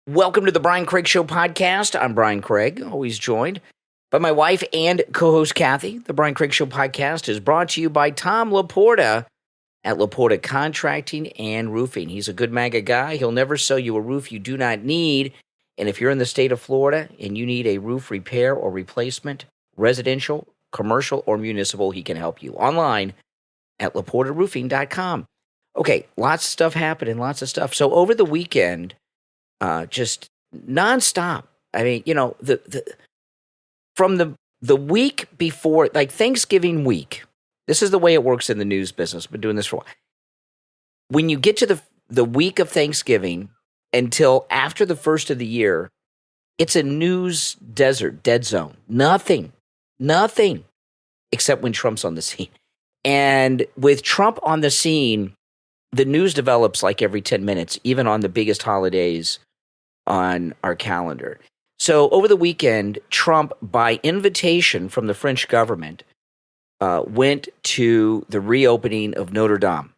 Welcome to the Brian Craig Show podcast. I'm Brian Craig, always joined by my wife and co-host Kathy. The Brian Craig Show podcast is brought to you by Tom Laporta at Laporta Contracting and Roofing. He's a good MAGA guy. He'll never sell you a roof you do not need. And if you're in the state of Florida and you need a roof repair or replacement, residential, commercial, or municipal, he can help you. Online at LaportaRoofing.com. Okay, lots of stuff happening, lots of stuff. So over the weekend, just nonstop. I mean, you know, from the week before, like Thanksgiving week, this is the way it works in the news business. Been doing this for a while. When you get to the week of Thanksgiving until after the first of the year, it's a news desert, dead zone. Nothing, except when Trump's on the scene. And with Trump on the scene, the news develops like every 10 minutes, even on the biggest holidays on our calendar. So over the weekend, Trump, by invitation from the French government, went to the reopening of Notre Dame.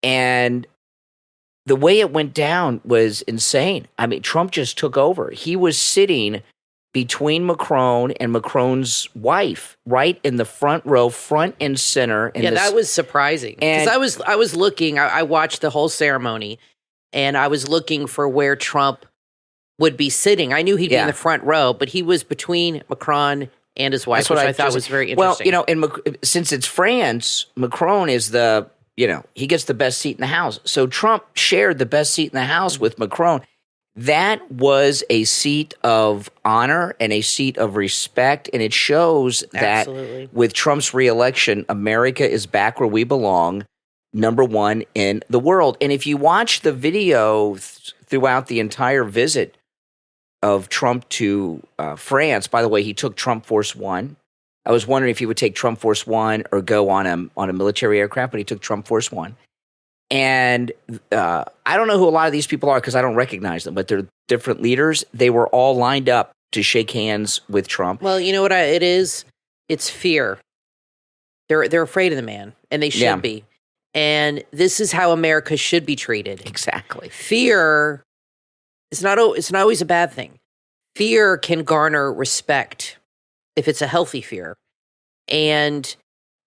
And the way it went down was insane. I mean, Trump just took over. He was sitting between Macron and Macron's wife, right in the front row, front and center. Yeah, that was surprising. Because I was looking, I watched the whole ceremony, and I was looking for where Trump would be sitting. I knew he'd be in the front row, but he was between Macron and his wife, which I thought was very interesting. Well, you know, since it's France, Macron is he gets the best seat in the House. So Trump shared the best seat in the House with Macron. That was a seat of honor and a seat of respect, and it shows that with Trump's reelection, America is back where we belong, number one in the world. And if you watch the video throughout the entire visit of Trump to France, by the way, he took Trump Force One. I was wondering if he would take Trump Force One or go on a military aircraft, but he took Trump Force One. And I don't know who a lot of these people are because I don't recognize them, but they're different leaders. They were all lined up to shake hands with Trump. Well, you know what it is? It's fear. They're afraid of the man, and they should be. And this is how America should be treated. Exactly. Fear is not always a bad thing. Fear can garner respect if it's a healthy fear. And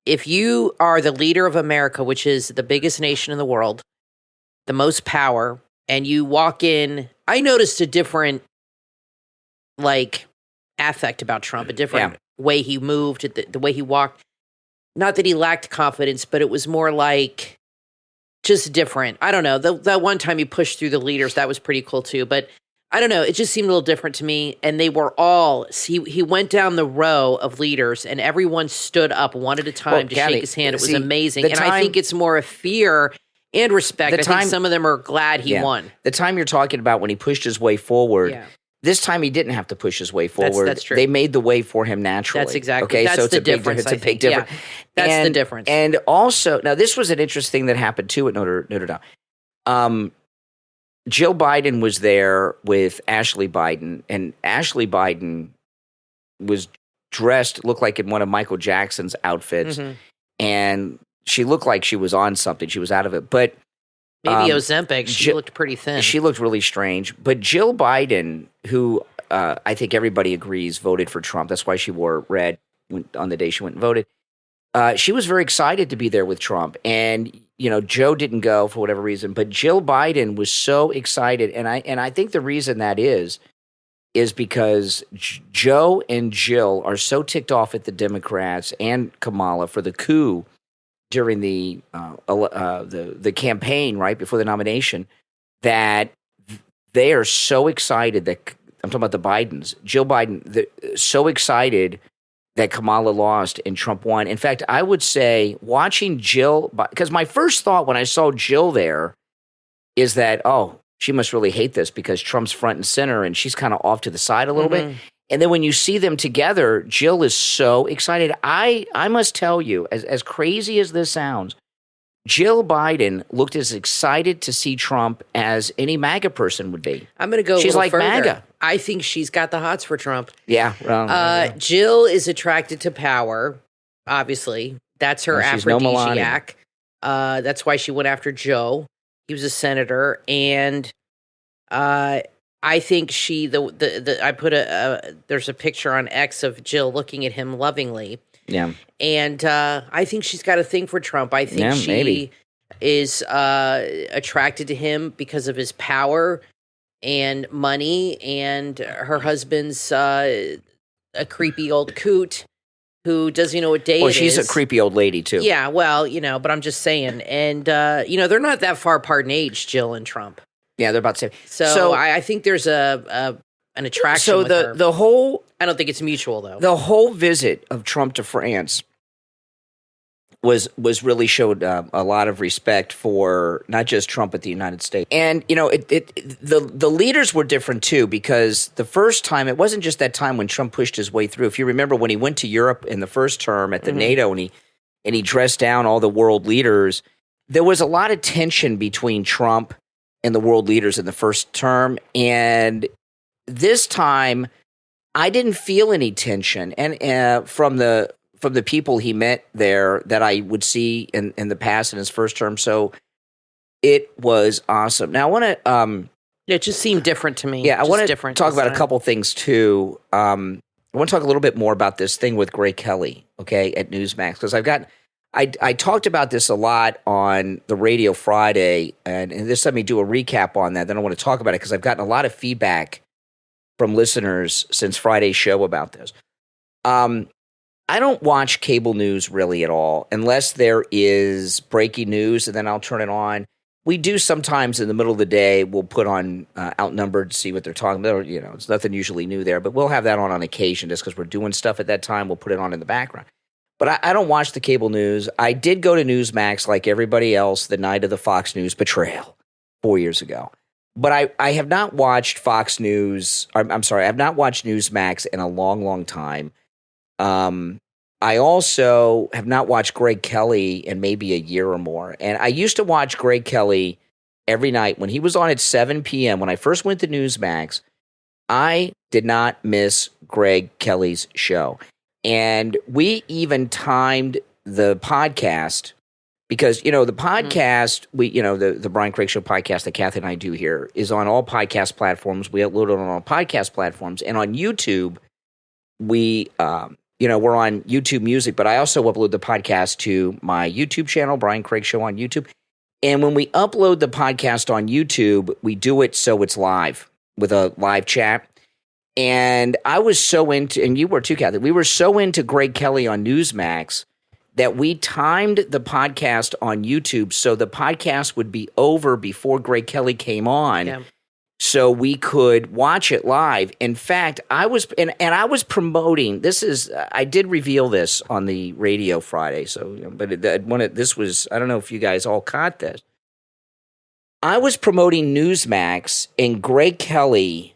if you are the leader of America, which is the biggest nation in the world, the most power, and you walk in, I noticed a different, affect about Trump, a different way he moved, the way he walked. Not that he lacked confidence, but it was more like just different. I don't know. That one time he pushed through the leaders, that was pretty cool too. But I don't know. It just seemed a little different to me. And they were all, he went down the row of leaders and everyone stood up one at a time to shake his hand. It was amazing. And I think it's more of fear and respect. I think some of them are glad he won. The time you're talking about when he pushed his way forward, this time he didn't have to push his way forward. That's true. They made the way for him naturally. That's exactly. Okay, that's so it's the a big difference. It's a big difference. Yeah, that's the difference. And also, now this was an interesting thing that happened too at Notre Dame. Jill Biden was there with Ashley Biden, and Ashley Biden was looked like in one of Michael Jackson's outfits, and she looked like she was on something. She was out of it, but maybe Ozempic. She looked pretty thin. She looked really strange. But Jill Biden, who I think everybody agrees voted for Trump, that's why she wore red on the day she went and voted. She was very excited to be there with Trump, and Joe didn't go for whatever reason, but Jill Biden was so excited, and I think the reason that is because Joe and Jill are so ticked off at the Democrats and Kamala for the coup during the campaign right before the nomination that they are so excited that I'm talking about the Bidens, Jill Biden, so excited that Kamala lost and Trump won. In fact, I would say watching Jill, because my first thought when I saw Jill there is that, oh, she must really hate this because Trump's front and center and she's kind of off to the side a little bit. And then when you see them together, Jill is so excited. I must tell you, as crazy as this sounds, Jill Biden looked as excited to see Trump as any MAGA person would be. I'm going to go She's a little like further. MAGA. I think she's got the hots for Trump. Yeah. Well, Jill is attracted to power, obviously. That's her aphrodisiac. That's why she went after Joe. He was a senator. And I think I put there's a picture on X of Jill looking at him lovingly. Yeah. And I think she's got a thing for Trump. I think she maybe. is attracted to him because of his power and money, and her husband's a creepy old coot who doesn't know what day it is. Well, she's a creepy old lady, too. Yeah, well, but I'm just saying. And, they're not that far apart in age, Jill and Trump. Yeah, they're about the same. So I think there's an attraction with her. the whole... I don't think it's mutual, though. The whole visit of Trump to France was really showed a lot of respect for not just Trump, but the United States. And, the leaders were different, too, because the first time, it wasn't just that time when Trump pushed his way through. If you remember when he went to Europe in the first term at the NATO and he dressed down all the world leaders, there was a lot of tension between Trump and the world leaders in the first term. And this time, I didn't feel any tension, and from the people he met there that I would see in the past in his first term. So it was awesome. Now I want to. It just seemed different to me. Yeah, I want to talk about a couple things too. I want to talk a little bit more about this thing with Greg Kelly, okay, at Newsmax, because I talked about this a lot on the radio Friday, and this let me do a recap on that. Then I want to talk about it because I've gotten a lot of feedback from listeners since Friday's show about this. I don't watch cable news really at all unless there is breaking news, and then I'll turn it on. We do sometimes in the middle of the day, we'll put on Outnumbered to see what they're talking about. It's nothing usually new there, but we'll have that on occasion just because we're doing stuff at that time. We'll put it on in the background. But I don't watch the cable news. I did go to Newsmax like everybody else the night of the Fox News betrayal 4 years ago. But I have not watched Fox News. I'm sorry, I have not watched Newsmax in a long, long time. I also have not watched Greg Kelly in maybe a year or more. And I used to watch Greg Kelly every night when he was on at 7 p.m. When I first went to Newsmax, I did not miss Greg Kelly's show. And we even timed the podcast because, the podcast, the Brian Craig Show podcast that Kathy and I do here is on all podcast platforms. We upload it on all podcast platforms. And on YouTube, we're on YouTube Music, but I also upload the podcast to my YouTube channel, Brian Craig Show on YouTube. And when we upload the podcast on YouTube, we do it so it's live with a live chat. And I was so into, and you were too, Kathy, we were so into Greg Kelly on Newsmax that we timed the podcast on YouTube so the podcast would be over before Greg Kelly came on so we could watch it live. In fact, I was promoting, I did reveal this on the radio Friday, this was, I don't know if you guys all caught this. I was promoting Newsmax and Greg Kelly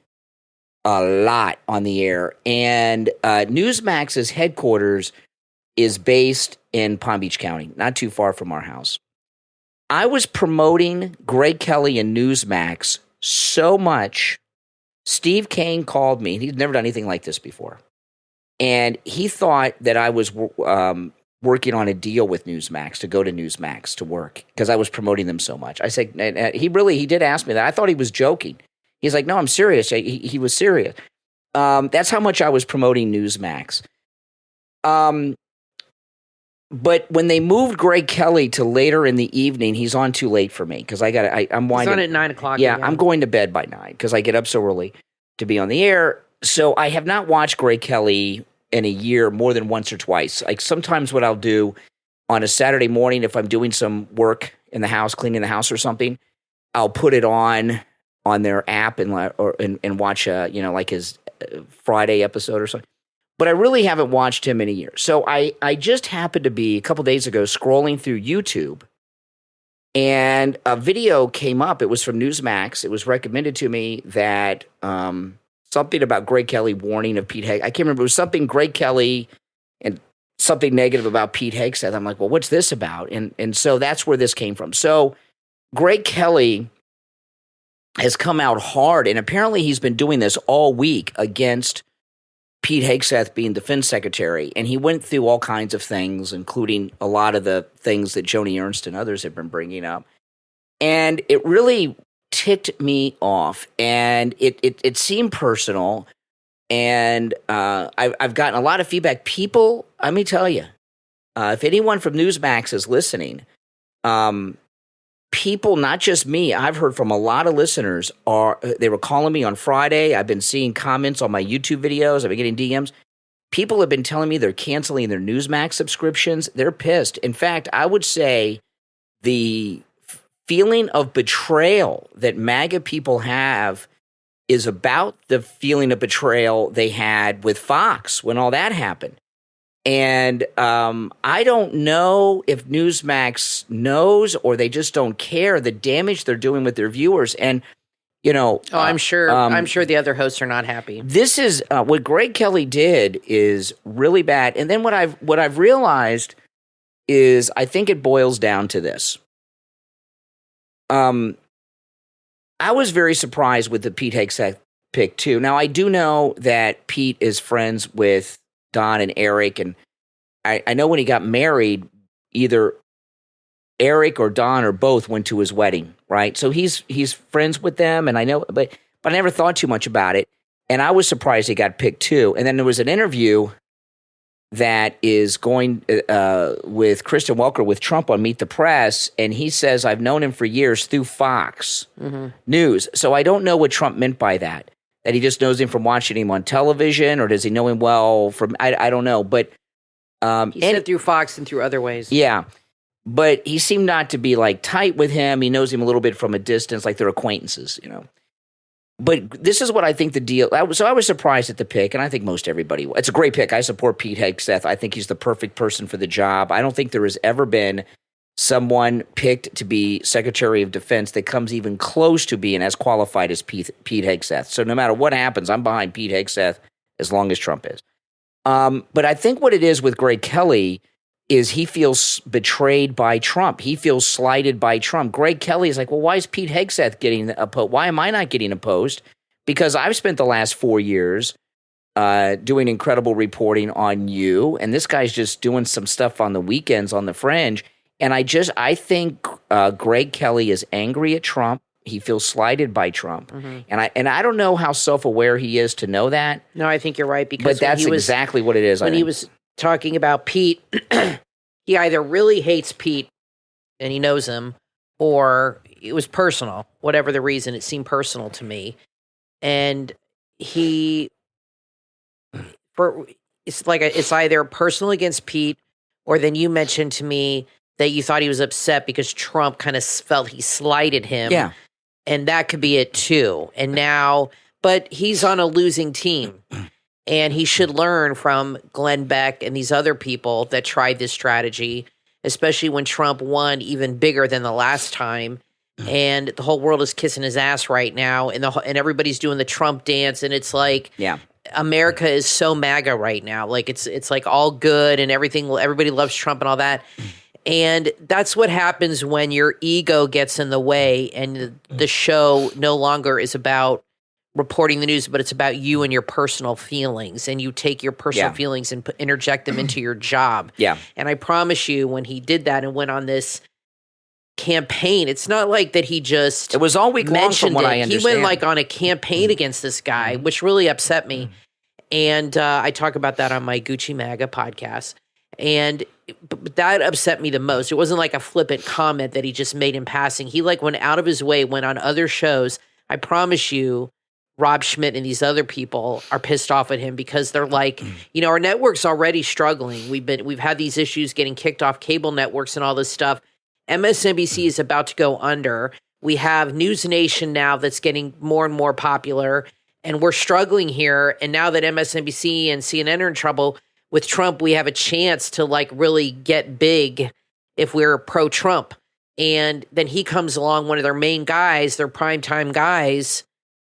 a lot on the air, and Newsmax's headquarters is based in Palm Beach County, not too far from our house. I was promoting Greg Kelly and Newsmax so much, Steve Kane called me. He'd never done anything like this before, and he thought that I was working on a deal with Newsmax to go to Newsmax to work because I was promoting them so much. I said, he did ask me that. I thought he was joking. He's like, no, I'm serious. He was serious. That's how much I was promoting Newsmax. But when they moved Greg Kelly to later in the evening, he's on too late for me because I'm winding. He's on at 9 o'clock. Yeah, I'm going to bed by 9 because I get up so early to be on the air. So I have not watched Greg Kelly in a year more than once or twice. Like sometimes what I'll do on a Saturday morning, if I'm doing some work in the house, cleaning the house or something, I'll put it on their app and watch like his Friday episode or something. But I really haven't watched him in a year. So I just happened to be a couple days ago scrolling through YouTube, and a video came up. It was from Newsmax. It was recommended to me that something about Greg Kelly warning of Pete Hegseth. I can't remember. It was something Greg Kelly and something negative about Pete Hegseth. I'm like, well, what's this about? And so that's where this came from. So Greg Kelly has come out hard, and apparently he's been doing this all week against Pete Hegseth being defense secretary, and he went through all kinds of things, including a lot of the things that Joni Ernst and others have been bringing up. And it really ticked me off, and it seemed personal. And I've gotten a lot of feedback. People, let me tell you, if anyone from Newsmax is listening, people, not just me, I've heard from a lot of listeners, they were calling me on Friday. I've been seeing comments on my YouTube videos. I've been getting DMs. People have been telling me they're canceling their Newsmax subscriptions. They're pissed. In fact, I would say the feeling of betrayal that MAGA people have is about the feeling of betrayal they had with Fox when all that happened. And I don't know if Newsmax knows or they just don't care the damage they're doing with their viewers. And, I'm sure the other hosts are not happy. This is what Greg Kelly did is really bad. And then what I've realized is I think it boils down to this. I was very surprised with the Pete Hegseth pick too. Now I do know that Pete is friends with Don and Eric, and I know when he got married, either Eric or Don or both went to his wedding, right? So he's friends with them, and I know, but I never thought too much about it, and I was surprised he got picked too. And then there was an interview that is going with Kristen Welker with Trump on Meet the Press, and he says, I've known him for years through Fox News. So I don't know what Trump meant by that he just knows him from watching him on television, or does he know him well from, I don't know. But he said through Fox and through other ways. Yeah. But he seemed not to be like tight with him. He knows him a little bit from a distance, like they're acquaintances, But this is what I think the deal. So I was surprised at the pick, and I think most everybody. It's a great pick. I support Pete Hegseth. I think he's the perfect person for the job. I don't think there has ever been someone picked to be Secretary of Defense that comes even close to being as qualified as Pete Hegseth. So no matter what happens, I'm behind Pete Hegseth as long as Trump is. But I think what it is with Greg Kelly is he feels betrayed by Trump. He feels slighted by Trump. Greg Kelly is like, well, why is Pete Hegseth getting a post? Why am I not getting a post? Because I've spent the last 4 years doing incredible reporting on you, and this guy's just doing some stuff on the weekends on the fringe. And I think Greg Kelly is angry at Trump. He feels slighted by Trump, and I don't know how self-aware he is to know that. No, I think you're right, because but that's exactly what it is. When he was talking about Pete, he either really hates Pete and he knows him, or it was personal. Whatever the reason, it seemed personal to me, and it's either personal against Pete, or then you mentioned to me that you thought he was upset because Trump kind of felt he slighted him. Yeah. And that could be it too. And now, but he's on a losing team, and he should learn from Glenn Beck and these other people that tried this strategy, especially when Trump won even bigger than the last time. And the whole world is kissing his ass right now, and everybody's doing the Trump dance, and it's like, America is so MAGA right now. Like it's like all good and everything. Everybody loves Trump and all that. And that's what happens when your ego gets in the way, and the show no longer is about reporting the news, but it's about you and your personal feelings, and you take your personal feelings and interject them into your job. Yeah. And I promise you, when he did that and went on this campaign, it's not like that he just it was all week long from what I understand. He went like on a campaign against this guy, which really upset me. And I talk about that on my Gucci MAGA podcast. And but that upset me the most. It wasn't like a flippant comment that he just made in passing. He like went out of his way, went on other shows. I promise you, Rob Schmidt and these other people are pissed off at him because they're like, our network's already struggling. We've had these issues getting kicked off cable networks and all this stuff. MSNBC is about to go under. We have News Nation now that's getting more and more popular, and we're struggling here. And now that MSNBC and CNN are in trouble with Trump, we have a chance to like really get big if we're pro-Trump. And then he comes along, one of their main guys, their primetime guys,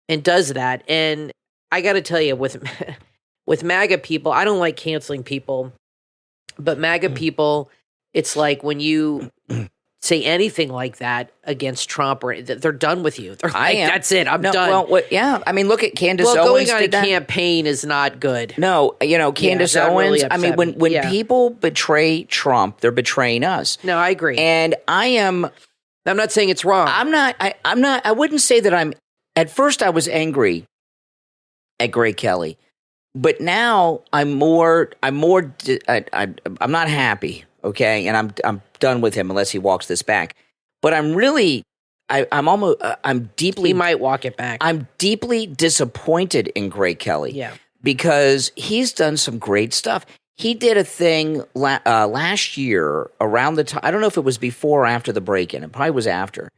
and does that. And I got to tell you, with MAGA people, I don't like canceling people, but MAGA people, it's like when you say anything like that against Trump, or they're done with you. They're like, that's it. I'm done. Well, I mean, look at Candace Owens. Going on a campaign is not good. No, Candace Owens. Really I mean, when people betray Trump, they're betraying us. No, I agree. And I am. I'm not saying it's wrong. I'm not. I wouldn't say that I'm. At first, I was angry at Greg Kelly, but now I'm not happy. Okay, and I'm done with him unless he walks this back. But I'm really. I'm deeply. He might walk it back. I'm deeply disappointed in Greg Kelly. Yeah. Because he's done some great stuff. He did a thing last year around the time. I don't know if it was before or after the break-in. It probably was after.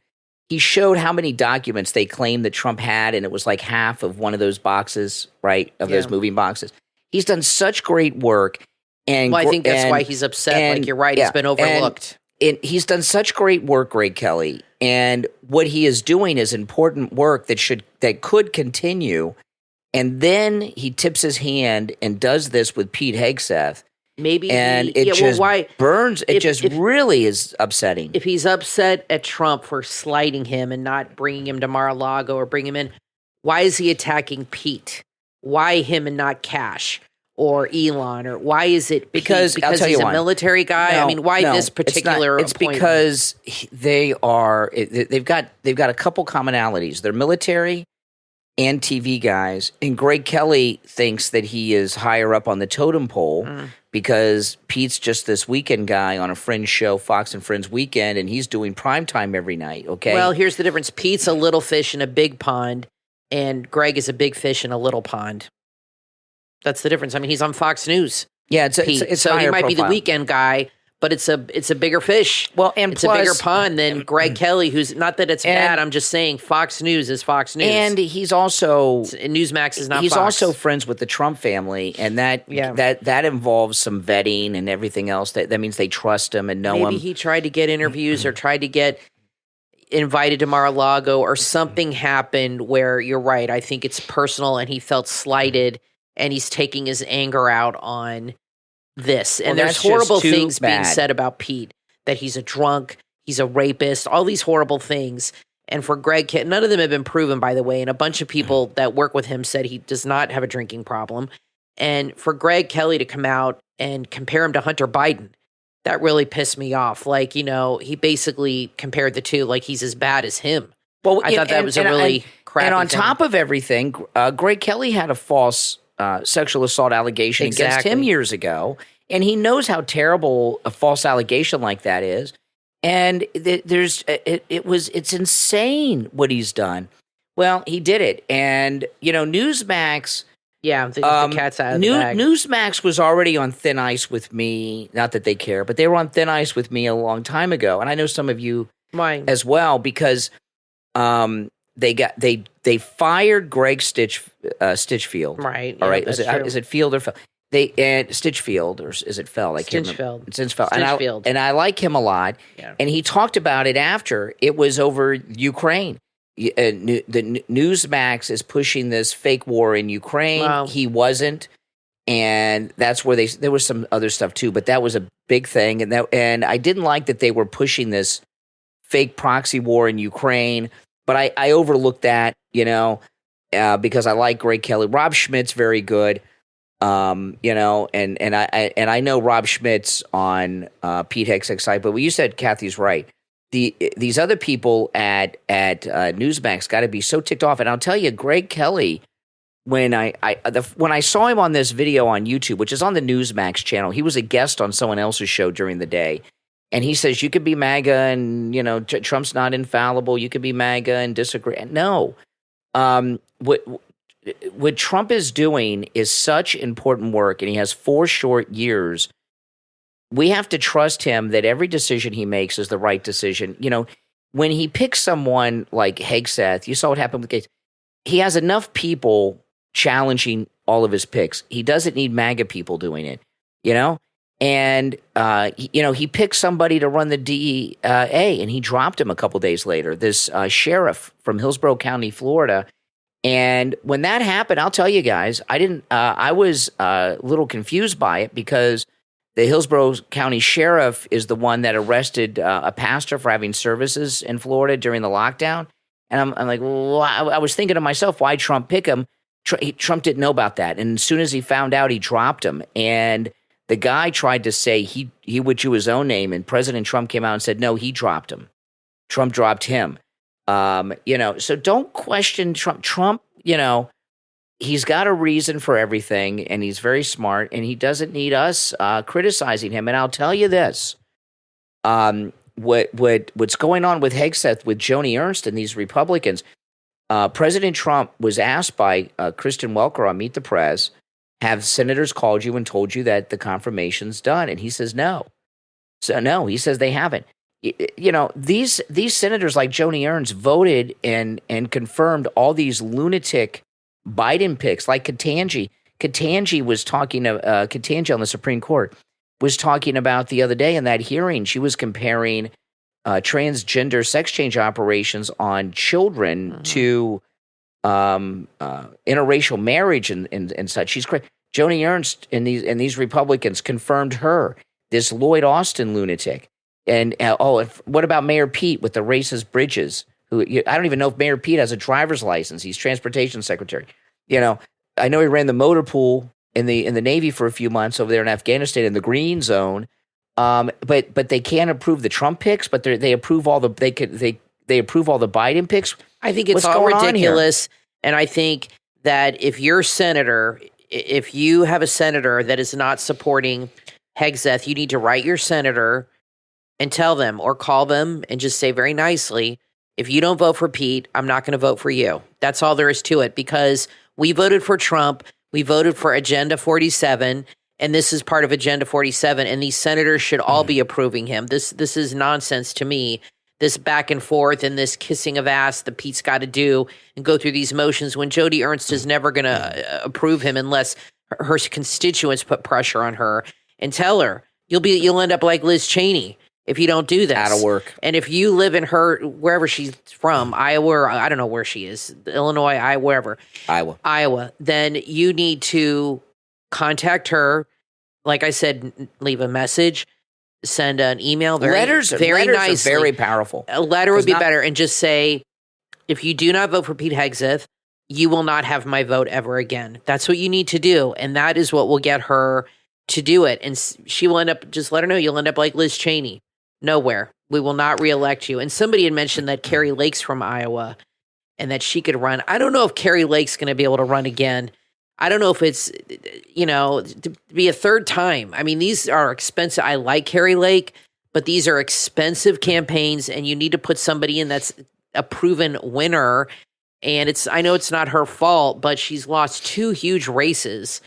He showed how many documents they claimed that Trump had, and it was like half of one of those boxes, right, of those moving boxes. He's done such great work. And I think that's why he's upset. Like, you're right, he's been overlooked. And he's done such great work, Greg Kelly. And what he is doing is important work that could continue. And then he tips his hand and does this with Pete Hegseth. Maybe, and burns. It just really is upsetting. If he's upset at Trump for slighting him and not bringing him to Mar-a-Lago or bring him in, why is he attacking Pete? Why him and not Cash or Elon? Or why is it because he's a military guy? No, I mean, why this particular? It's because they've got a couple commonalities. They're military and TV guys, and Greg Kelly thinks that he is higher up on the totem pole because Pete's just this weekend guy on a Fringe show, Fox and Friends Weekend, and he's doing primetime every night, okay? Well, here's the difference. Pete's a little fish in a big pond, and Greg is a big fish in a little pond. That's the difference. I mean, he's on Fox News. Yeah, it's so he might profile. be the weekend guy, but it's a bigger fish. Well, and it's plus, a bigger pond than Greg Kelly, who's not that it's bad. I'm just saying Fox News is Fox News, and he's also Newsmax is not. He's Fox. also friends with the Trump family, and that involves some vetting and everything else. That means they trust him and know him. Maybe he tried to get interviews or tried to get invited to Mar-a-Lago, or something happened where you're right. I think it's personal, and he felt slighted, and he's taking his anger out on this. And there's horrible things being said about Pete, that he's a drunk, he's a rapist, all these horrible things. And for Greg, none of them have been proven, by the way. And a bunch of people that work with him said he does not have a drinking problem. And for Greg Kelly to come out and compare him to Hunter Biden, that really pissed me off. Like, he basically compared the two, like he's as bad as him. Well, I thought that was a really crappy And on thing. top of everything, Greg Kelly had a false sexual assault allegation against him years ago, and he knows how terrible a false allegation like that is. And it's insane what he's done. Well, he did it, and Newsmax. Yeah, the cat's out of the bag. Newsmax was already on thin ice with me. Not that they care, but they were on thin ice with me a long time ago, and I know some of you as well, because they fired Greg Stitchfield. Right. All right. Is it Field or Feld? Stitchfield, or is it Feld? I can't remember. Stitchfield. And I like him a lot. Yeah. And he talked about it after. It was over Ukraine. The Newsmax is pushing this fake war in Ukraine. Wow. He wasn't. And that's where there was some other stuff too, but that was a big thing. And I didn't like that they were pushing this fake proxy war in Ukraine, but I overlooked that, because I like Greg Kelly. Rob Schmidt's very good, and I know Rob Schmidt's on Pete Hegseth's side. But what you said, Kathy's right. These other people at Newsmax got to be so ticked off. And I'll tell you, Greg Kelly, when I saw him on this video on YouTube, which is on the Newsmax channel, he was a guest on someone else's show during the day. And he says, you could be MAGA and, Trump's not infallible. You could be MAGA and disagree. No. What Trump is doing is such important work, and he has 4 short years. We have to trust him that every decision he makes is the right decision. When he picks someone like Hegseth, you saw what happened with Gates. He has enough people challenging all of his picks. He doesn't need MAGA people doing it, And, he picked somebody to run the DEA, and he dropped him a couple days later, this sheriff from Hillsborough County, Florida. And when that happened, I'll tell you guys, I was a little confused by it, because the Hillsborough County sheriff is the one that arrested a pastor for having services in Florida during the lockdown. And I'm like, well, I was thinking to myself, why Trump pick him? Trump didn't know about that. And as soon as he found out, he dropped him. And the guy tried to say he withdrew his own name, and President Trump came out and said, no, he dropped him. Trump dropped him. So don't question Trump. Trump, he's got a reason for everything, and he's very smart, and he doesn't need us criticizing him. And I'll tell you this. What's going on with Hegseth, with Joni Ernst and these Republicans, President Trump was asked by Kristen Welker on Meet the Press, have senators called you and told you that the confirmation's done? And he says no. So no, he says they haven't. These senators like Joni Ernst voted and confirmed all these lunatic Biden picks, like Ketanji. Ketanji was talking to Ketanji on the Supreme Court was talking about the other day in that hearing. She was comparing transgender sex change operations on children to interracial marriage and such. She's crazy. Joni Ernst and these Republicans confirmed her, this Lloyd Austin lunatic. And what about Mayor Pete with the racist bridges? I don't even know if Mayor Pete has a driver's license. He's transportation secretary. I know he ran the motor pool in the Navy for a few months over there in Afghanistan in the green zone. But they can't approve the Trump picks, but they approve all the they approve all the Biden picks. I think it's all ridiculous. And I think that if you have a senator that is not supporting Hegseth, you need to write your senator and tell them, or call them and just say very nicely, if you don't vote for Pete, I'm not going to vote for you. That's all there is to it, because we voted for Trump. We voted for Agenda 47, and this is part of Agenda 47, and these senators should all be approving him. This is nonsense to me, this back and forth and this kissing of ass that Pete's got to do and go through these motions when Joni Ernst is never going to approve him unless her constituents put pressure on her and tell her, you'll end up like Liz Cheney if you don't do this. That'll work. And if you live in wherever she's from, Iowa, or I don't know where she is, Illinois, Iowa, wherever. Iowa. Then you need to contact her. Like I said, leave a message, send an email. Letters nicely. are very powerful. A letter would be better. And just say, if you do not vote for Pete Hegseth, you will not have my vote ever again. That's what you need to do. And that is what will get her to do it. And she will end up, just let her know, you'll end up like Liz Cheney. Nowhere. We will not reelect you. And somebody had mentioned that Carrie Lake's from Iowa and that she could run. I don't know if Carrie Lake's going to be able to run again. I don't know if it's, to be a third time. I mean, these are expensive. I like Carrie Lake, but these are expensive campaigns, and you need to put somebody in that's a proven winner. And I know it's not her fault, but she's lost 2 huge races.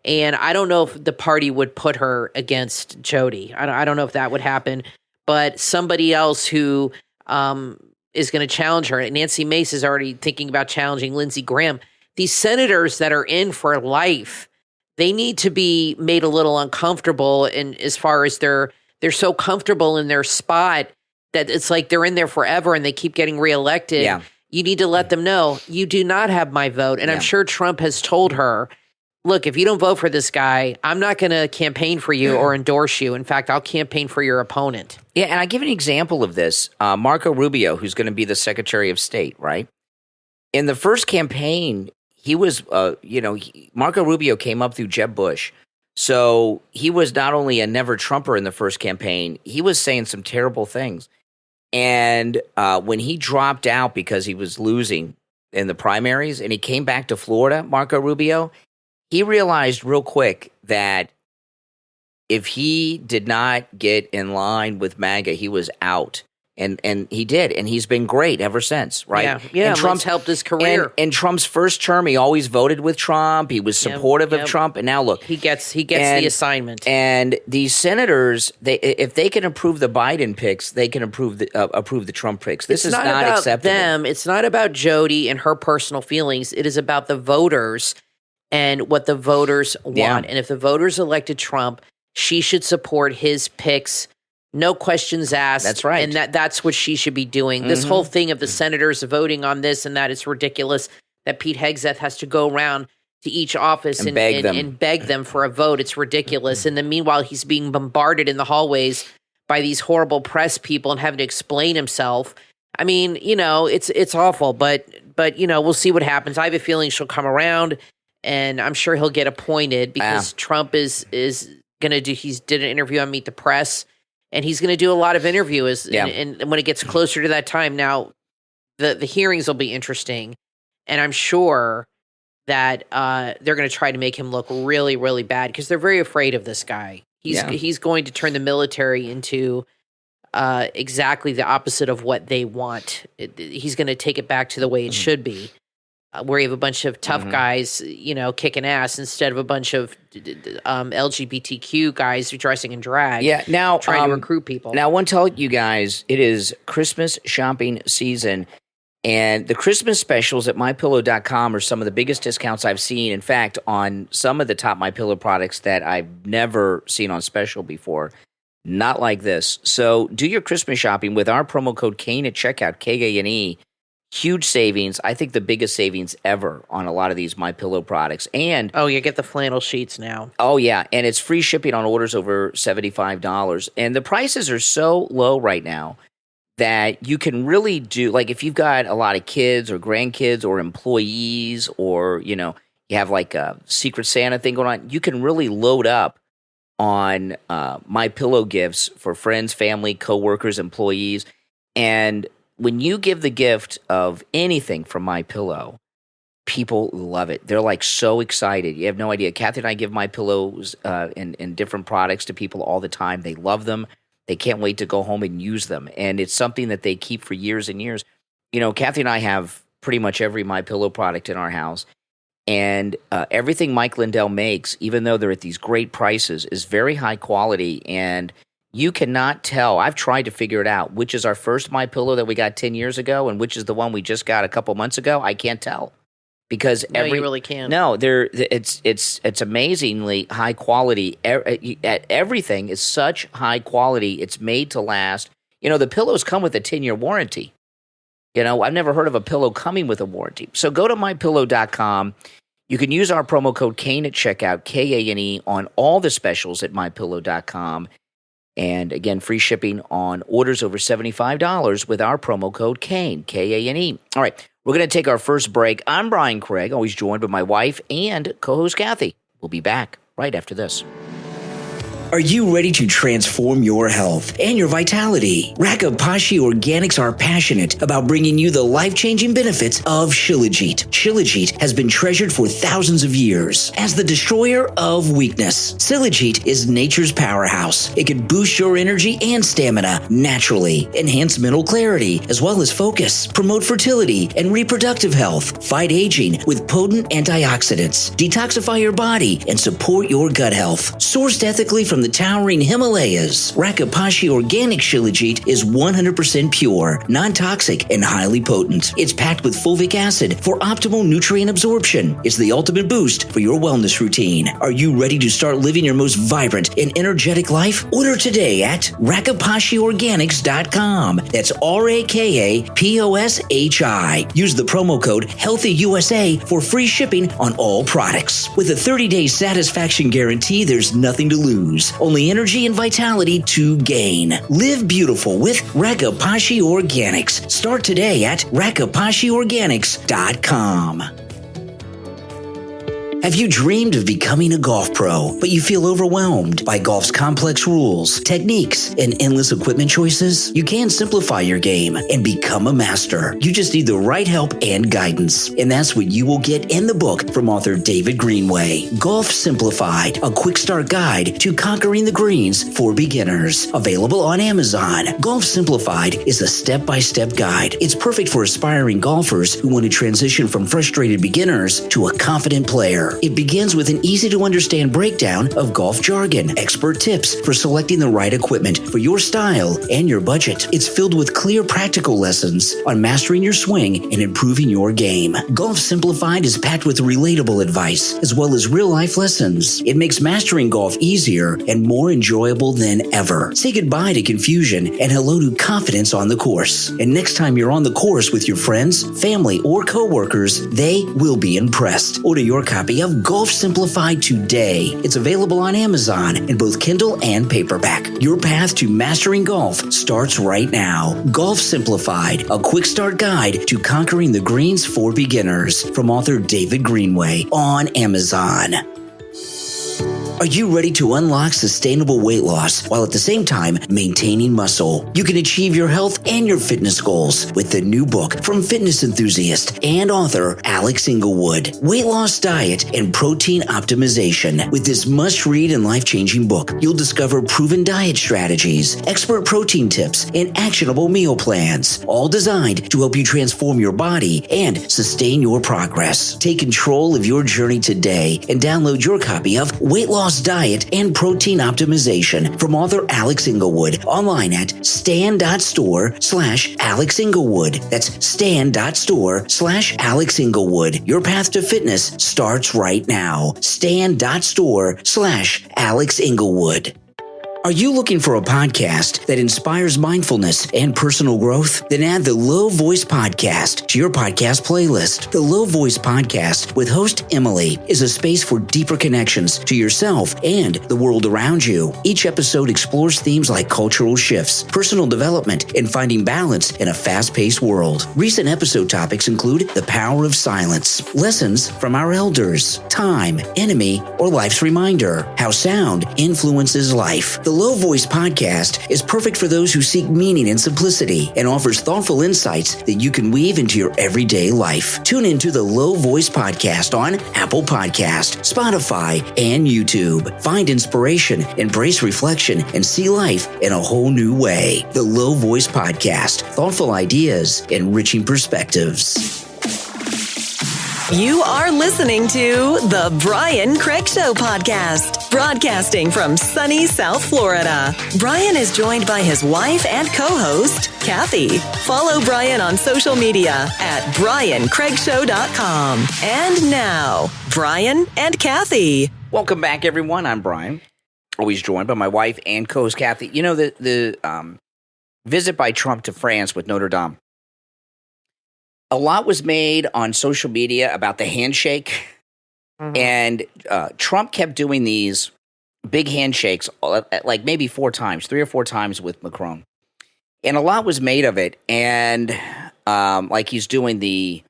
And I don't know if the party would put her against Jody. I don't know if that would happen. But somebody else who is going to challenge her. Nancy Mace is already thinking about challenging Lindsey Graham. These senators that are in for life, they need to be made a little uncomfortable. And as far as they're so comfortable in their spot that it's like they're in there forever and they keep getting reelected. Yeah. You need to let them know you do not have my vote. And I'm sure Trump has told her, look, if you don't vote for this guy, I'm not going to campaign for you or endorse you. In fact, I'll campaign for your opponent. Yeah, and I give an example of this. Marco Rubio, who's going to be the Secretary of State, right? In the first campaign, he was, Marco Rubio came up through Jeb Bush. So he was not only a never Trumper in the first campaign, he was saying some terrible things. And when he dropped out because he was losing in the primaries and he came back to Florida, Marco Rubio, he realized real quick that if he did not get in line with MAGA, he was out. And he did, and he's been great ever since, right? Yeah, and Trump's helped his career. In Trump's first term, he always voted with Trump. He was supportive of Trump, and now look, he gets the assignment. And these senators, if they can approve the Biden picks, they can approve the Trump picks. This is not acceptable. Them. It's not about Jody and her personal feelings. It is about the voters and what the voters want. Yeah. And if the voters elected Trump, she should support his picks. No questions asked. That's right. And that's what she should be doing. This whole thing of the senators voting on this and that, it's ridiculous that Pete Hegseth has to go around to each office and beg them for a vote. It's ridiculous. And then meanwhile, he's being bombarded in the hallways by these horrible press people and having to explain himself. I mean, it's awful, but we'll see what happens. I have a feeling she'll come around and I'm sure he'll get appointed because Trump is going to he did an interview on Meet the Press. and he's going to do a lot of interviews. And when it gets closer to that time, now the hearings will be interesting, and I'm sure that they're going to try to make him look really, really bad because they're very afraid of this guy. He's going to turn the military into exactly the opposite of what they want. He's going to take it back to the way it should be, where you have a bunch of tough guys, kicking ass instead of a bunch of LGBTQ guys dressing in drag. Yeah, now trying to recruit people. Now, I want to tell you guys, it is Christmas shopping season, and the Christmas specials at MyPillow.com are some of the biggest discounts I've seen. In fact, on some of the top MyPillow products that I've never seen on special before. Not like this. So do your Christmas shopping with our promo code Kane at checkout, Kane. Huge savings. I think the biggest savings ever on a lot of these MyPillow products. And you get the flannel sheets now. Oh, yeah. And it's free shipping on orders over $75. And the prices are so low right now that you can really do, like if you've got a lot of kids or grandkids or employees, or, you have like a Secret Santa thing going on, you can really load up on MyPillow gifts for friends, family, coworkers, employees. And when you give the gift of anything from MyPillow, people love it. They're like so excited. You have no idea. Kathy and I give MyPillows and different products to people all the time. They love them. They can't wait to go home and use them. And it's something that they keep for years and years. Kathy and I have pretty much every MyPillow product in our house. And everything Mike Lindell makes, even though they're at these great prices, is very high quality. And you cannot tell. I've tried to figure it out. Which is our first MyPillow that we got 10 years ago, and which is the one we just got a couple months ago? I can't tell. Because you really can't. No, it's amazingly high quality. Everything is such high quality. It's made to last. The pillows come with a 10-year warranty. I've never heard of a pillow coming with a warranty. So go to MyPillow.com. You can use our promo code Kane at checkout, Kane, on all the specials at MyPillow.com. And again, free shipping on orders over $75 with our promo code Kane, Kane. All right, we're going to take our first break. I'm Brian Craig, always joined by my wife and co-host Kathy. We'll be back right after this. Are you ready to transform your health and your vitality? Rakapashi Organics are passionate about bringing you the life-changing benefits of Shilajit. Shilajit has been treasured for thousands of years as the destroyer of weakness. Shilajit is nature's powerhouse. It can boost your energy and stamina naturally, enhance mental clarity as well as focus, promote fertility and reproductive health, fight aging with potent antioxidants, detoxify your body, and support your gut health. Sourced ethically from the towering Himalayas, Rakapashi Organic Shilajit is 100% pure, non-toxic, and highly potent. It's packed with fulvic acid for optimal nutrient absorption. It's the ultimate boost for your wellness routine. Are you ready to start living your most vibrant and energetic life? Order today at RakapashiOrganics.com. That's RAKAPOSHI. Use the promo code HEALTHYUSA for free shipping on all products. With a 30-day satisfaction guarantee, there's nothing to lose. Only energy and vitality to gain. Live beautiful with Rakapashi Organics. Start today at RakapashiOrganics.com. Have you dreamed of becoming a golf pro, but you feel overwhelmed by golf's complex rules, techniques, and endless equipment choices? You can simplify your game and become a master. You just need the right help and guidance. And that's what you will get in the book from author David Greenway, Golf Simplified, a quick start guide to conquering the greens for beginners. Available on Amazon. Golf Simplified is a step-by-step guide. It's perfect for aspiring golfers who want to transition from frustrated beginners to a confident player. It begins with an easy-to-understand breakdown of golf jargon, expert tips for selecting the right equipment for your style and your budget. It's filled with clear practical lessons on mastering your swing and improving your game. Golf Simplified is packed with relatable advice as well as real-life lessons. It makes mastering golf easier and more enjoyable than ever. Say goodbye to confusion and hello to confidence on the course. And next time you're on the course with your friends, family, or coworkers, they will be impressed. Order your copy of Golf Simplified today. It's available on Amazon in both Kindle and paperback. Your path to mastering golf starts right now. Golf Simplified, a quick start guide to conquering the greens for beginners, from author David Greenway on Amazon. Are you ready to unlock sustainable weight loss while at the same time maintaining muscle? You can achieve your health and your fitness goals with the new book from fitness enthusiast and author Alex Inglewood, Weight Loss Diet and Protein Optimization. With this must-read and life-changing book, you'll discover proven diet strategies, expert protein tips, and actionable meal plans, all designed to help you transform your body and sustain your progress. Take control of your journey today and download your copy of Weight Loss Diet and Protein Optimization from author Alex Inglewood online at stan.store/Alex Inglewood. That's stan.store/Alex Inglewood. Your path to fitness starts right now. stan.store/Alex Inglewood. Are you looking for a podcast that inspires mindfulness and personal growth? Then add the Low Voice Podcast to your podcast playlist. The Low Voice Podcast with host Emily is a space for deeper connections to yourself and the world around you. Each episode explores themes like cultural shifts, personal development, and finding balance in a fast-paced world. Recent episode topics include the power of silence, lessons from our elders, time, enemy, or life's reminder, how sound influences life. The Low Voice Podcast is perfect for those who seek meaning and simplicity and offers thoughtful insights that you can weave into your everyday life. Tune into the Low Voice Podcast on Apple Podcast, Spotify, and YouTube. Find inspiration, embrace reflection, and see life in a whole new way. The Low Voice Podcast. Thoughtful ideas, enriching perspectives. You are listening to the Brian Craig Show podcast, broadcasting from sunny South Florida. Brian is joined by his wife and co-host, Kathy. Follow Brian on social media at BrianCraigShow.com. And now, Brian and Kathy. Welcome back, everyone. I'm Brian, always joined by my wife and co-host, Kathy. You know, the visit by Trump to France with Notre Dame. A lot was made on social media about the handshake, and Trump kept doing these big handshakes, like maybe 3 or 4 times with Macron, and a lot was made of it. And like he's doing the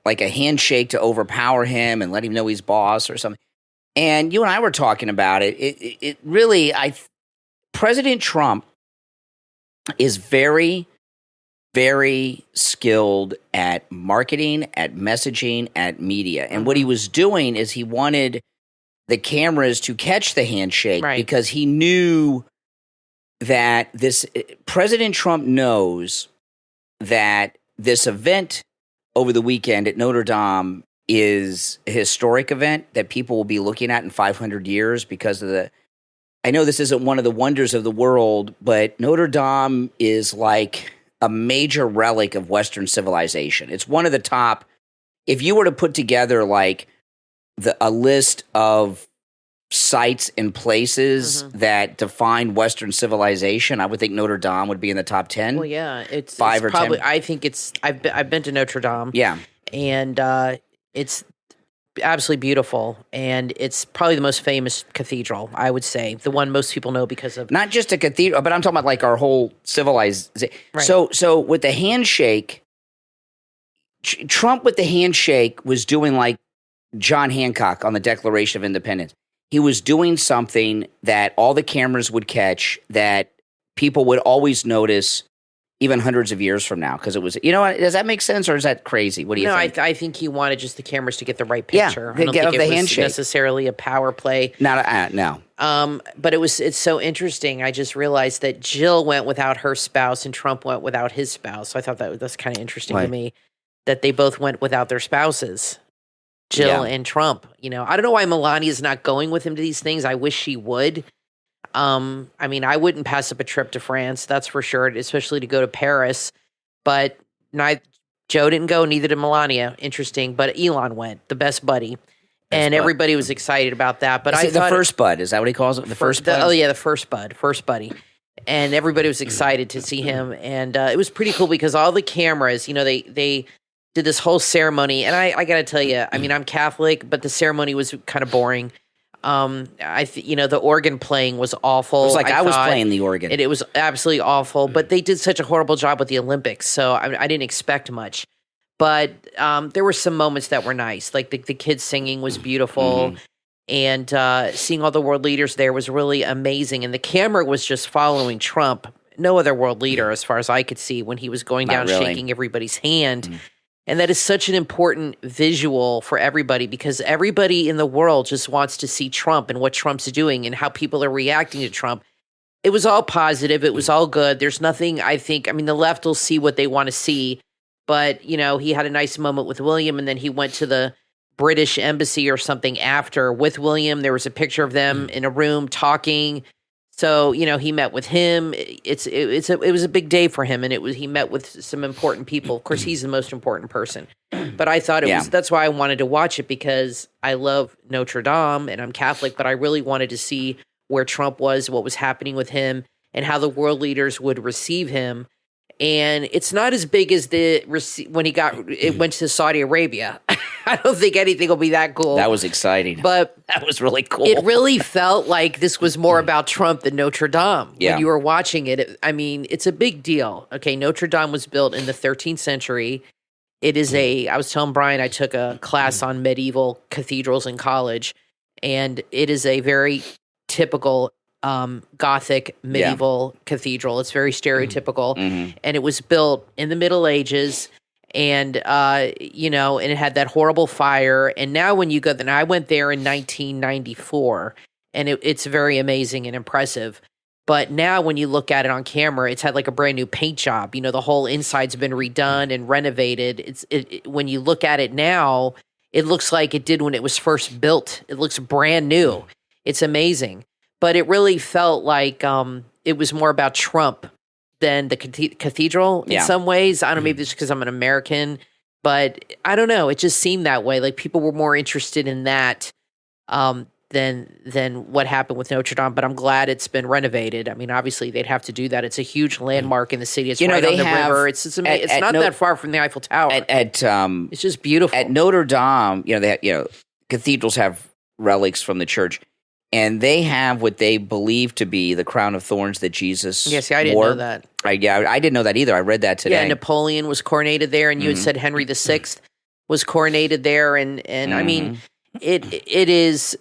like a handshake to overpower him and let him know he's boss or something. And you and I were talking about it. It really, President Trump is very skilled at marketing, at messaging, at media. And what he was doing is he wanted the cameras to catch the handshake because he knew that President Trump knows that this event over the weekend at Notre Dame is a historic event that people will be looking at in 500 years because of I know this isn't one of the wonders of the world, but Notre Dame is like a major relic of Western civilization. It's one of the top. If you were to put together like a list of sites and places that define Western civilization, I would think Notre Dame would be in the top 10. Well, yeah, it's 5 or probably, 10. I think it's. I've been to Notre Dame. Yeah, and it's absolutely beautiful, and it's probably the most famous cathedral, I would say, the one most people know because of not just a cathedral, but I'm talking about like our whole civilization. Right. So with the handshake, Trump with the handshake was doing like John Hancock on the Declaration of Independence. He was doing something that all the cameras would catch, that people would always notice, even hundreds of years from now, because it was, does that make sense, or is that crazy? What do you think? I think he wanted just the cameras to get the right picture. I don't think of it the was handshake. necessarily a power play. No. But it's so interesting. I just realized that Jill went without her spouse and Trump went without his spouse. So I thought that's kind of interesting to me that they both went without their spouses, Jill and Trump. I don't know why Melania's not going with him to these things. I wish she would. I mean, I wouldn't pass up a trip to France, that's for sure, especially to go to Paris. But Joe didn't go, neither did Melania. Interesting. But Elon went, the best buddy. And everybody was excited about that. But the first bud, is that what he calls it? The first bud? The first buddy. And everybody was excited to see him. And it was pretty cool because all the cameras, they did this whole ceremony. And I got to tell you, I mean, I'm Catholic, but the ceremony was kind of boring. The organ playing was awful. It was like I was playing the organ. It was absolutely awful, but they did such a horrible job with the Olympics, so I didn't expect much. But there were some moments that were nice, like the kids singing was beautiful. And seeing all the world leaders there was really amazing. And the camera was just following Trump. No other world leader, as far as I could see, when he was going down, shaking everybody's hand. And that is such an important visual for everybody, because everybody in the world just wants to see Trump and what Trump's doing and how people are reacting to Trump. It was all positive. It was all good. There's nothing, the left will see what they want to see. But, he had a nice moment with William, and then he went to the British embassy or something after with William. There was a picture of them in a room talking. So, he met with him. It was a big day for him, and he met with some important people. Of course, he's the most important person. But I thought that's why I wanted to watch it, because I love Notre Dame and I'm Catholic, but I really wanted to see where Trump was, what was happening with him, and how the world leaders would receive him. And it's not as big as when it went to Saudi Arabia. I don't think anything will be that cool. That was exciting. But that was really cool. It really felt like this was more about Trump than Notre Dame. When you were watching it, it's a big deal. Okay, Notre Dame was built in the 13th century. It is I was telling Brian, I took a class on medieval cathedrals in college, and it is a very typical Gothic medieval cathedral. It's very stereotypical, and it was built in the Middle Ages, and and it had that horrible fire. And now when you go, then I went there in 1994, and it's very amazing and impressive. But now when you look at it on camera, it's had like a brand new paint job. The whole inside's been redone and renovated. When you look at it now, it looks like it did when it was first built. It looks brand new. It's amazing. But it really felt like it was more about Trump than the cathedral in some ways. I don't know, maybe it's because I'm an American, but I don't know. It just seemed that way. Like people were more interested in that than what happened with Notre Dame. But I'm glad it's been renovated. Obviously they'd have to do that. It's a huge landmark in the city. It's right on the river. It's not that far from the Eiffel Tower. It's just beautiful. At Notre Dame, cathedrals have relics from the church. And they have what they believe to be the crown of thorns that Jesus wore. I didn't know that. I didn't know that either. I read that today. Yeah, Napoleon was coronated there, and you had said Henry VI was coronated there. And it is,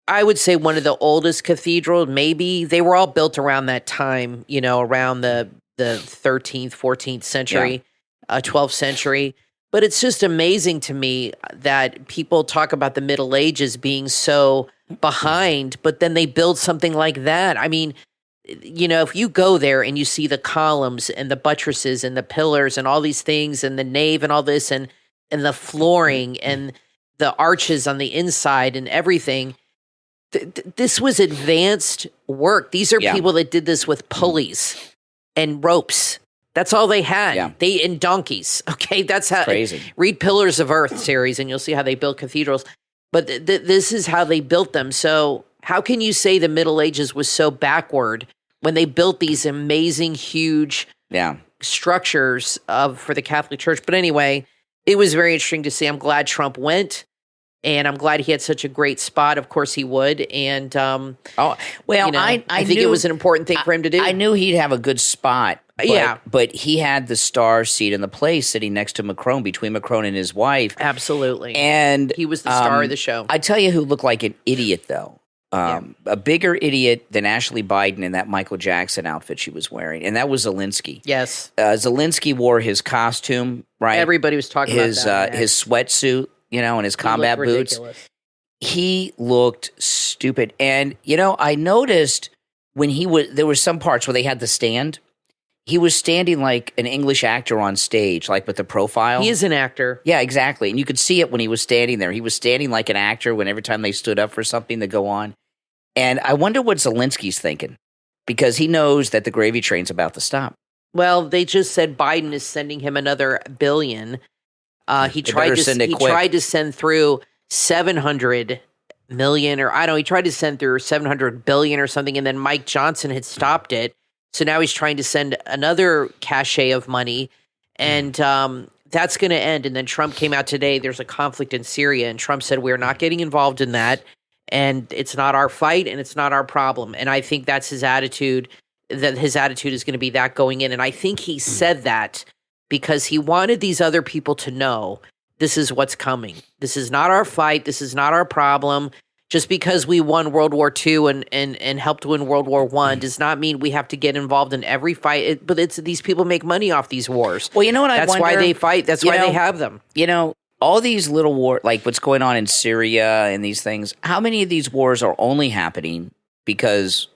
I would say, one of the oldest cathedrals. Maybe they were all built around that time, around the 13th, 14th century, 12th century. But it's just amazing to me that people talk about the Middle Ages being so behind, but then they build something like that. If you go there and you see the columns and the buttresses and the pillars and all these things and the nave and all this and the flooring and the arches on the inside and everything, this was advanced work. These are people that did this with pulleys and ropes. That's all they had. Yeah. And donkeys. Okay, that's how. Crazy. Read Pillars of Earth series, and you'll see how they built cathedrals. But this is how they built them. So how can you say the Middle Ages was so backward when they built these amazing, huge structures for the Catholic Church? But anyway, it was very interesting to see. I'm glad Trump went, and I'm glad he had such a great spot. Of course he would. And I think it was an important thing for him to do. I knew he'd have a good spot. But he had the star seat in the place sitting next to Macron, between Macron and his wife. Absolutely. And he was the star of the show. I tell you who looked like an idiot, though. A bigger idiot than Ashley Biden in that Michael Jackson outfit she was wearing. And that was Zelensky. Yes. Zelensky wore his costume, right? Everybody was talking about that. His sweatsuit, and his combat boots. He looked stupid. And, I noticed when there were some parts where they had the stand. He was standing like an English actor on stage, like with the profile. He is an actor. Yeah, exactly. And you could see it when he was standing there. He was standing like an actor when every time they stood up for something to go on. And I wonder what Zelensky's thinking, because he knows that the gravy train's about to stop. Well, they just said Biden is sending him another $1 billion. He tried to send through 700 million, or I don't know, he tried to send through 700 billion or something, and then Mike Johnson had stopped it. So now he's trying to send another cachet of money, and that's going to end. And then Trump came out today. There's a conflict in Syria, and Trump said, we're not getting involved in that, and it's not our fight, and it's not our problem. And I think that's his attitude, that his attitude is going to be that going in. And I think he said that because he wanted these other people to know this is what's coming. This is not our fight. This is not our problem. Just because we won World War II and helped win World War I does not mean we have to get involved in every fight. But these people make money off these wars. Well, you know what I wonder? That's why they fight. That's why they have them. You know, all these little wars, like what's going on in Syria and these things, how many of these wars are only happening because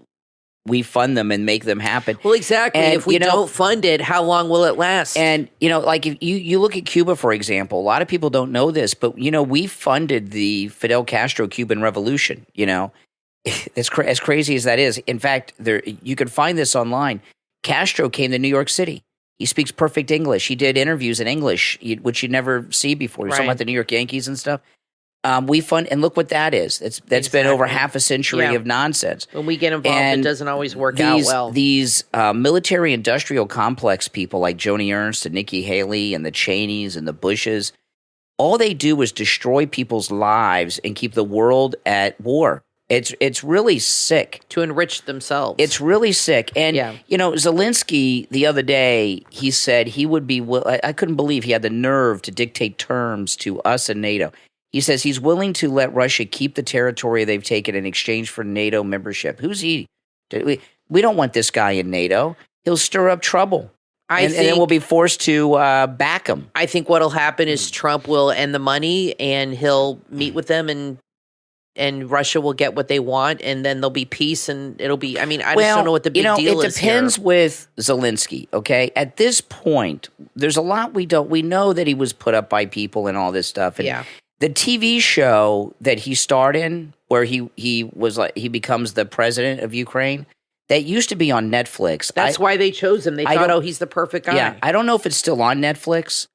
we fund them and make them happen? Well, exactly. And if we don't fund it, how long will it last? And, like if you look at Cuba, for example, a lot of people don't know this, but, we funded the Fidel Castro Cuban Revolution, as crazy as that is. In fact, you can find this online. Castro came to New York City. He speaks perfect English. He did interviews in English, which you never see before. He's talking about the New York Yankees and stuff. We fund, and look what that is. That's been over half a century of nonsense. When we get involved, it doesn't always work out well. These military-industrial complex people like Joni Ernst and Nikki Haley and the Cheneys and the Bushes, all they do is destroy people's lives and keep the world at war. It's really sick. To enrich themselves. It's really sick. And, Zelensky, the other day, he said he would be I couldn't believe he had the nerve to dictate terms to us and NATO. He says he's willing to let Russia keep the territory they've taken in exchange for NATO membership. Who's he? We don't want this guy in NATO. He'll stir up trouble. And then we'll be forced to back him. I think what'll happen is Trump will end the money and he'll meet with them and Russia will get what they want, and then there'll be peace, and it'll be. I mean, I just don't know what the big deal is. It depends with Zelensky. Okay, at this point, there's a lot we don't. We know that he was put up by people and all this stuff. And the TV show that he starred in, where he was like he becomes the president of Ukraine, that used to be on Netflix. That's why they chose him. They thought, he's the perfect guy. Yeah, I don't know if it's still on Netflix,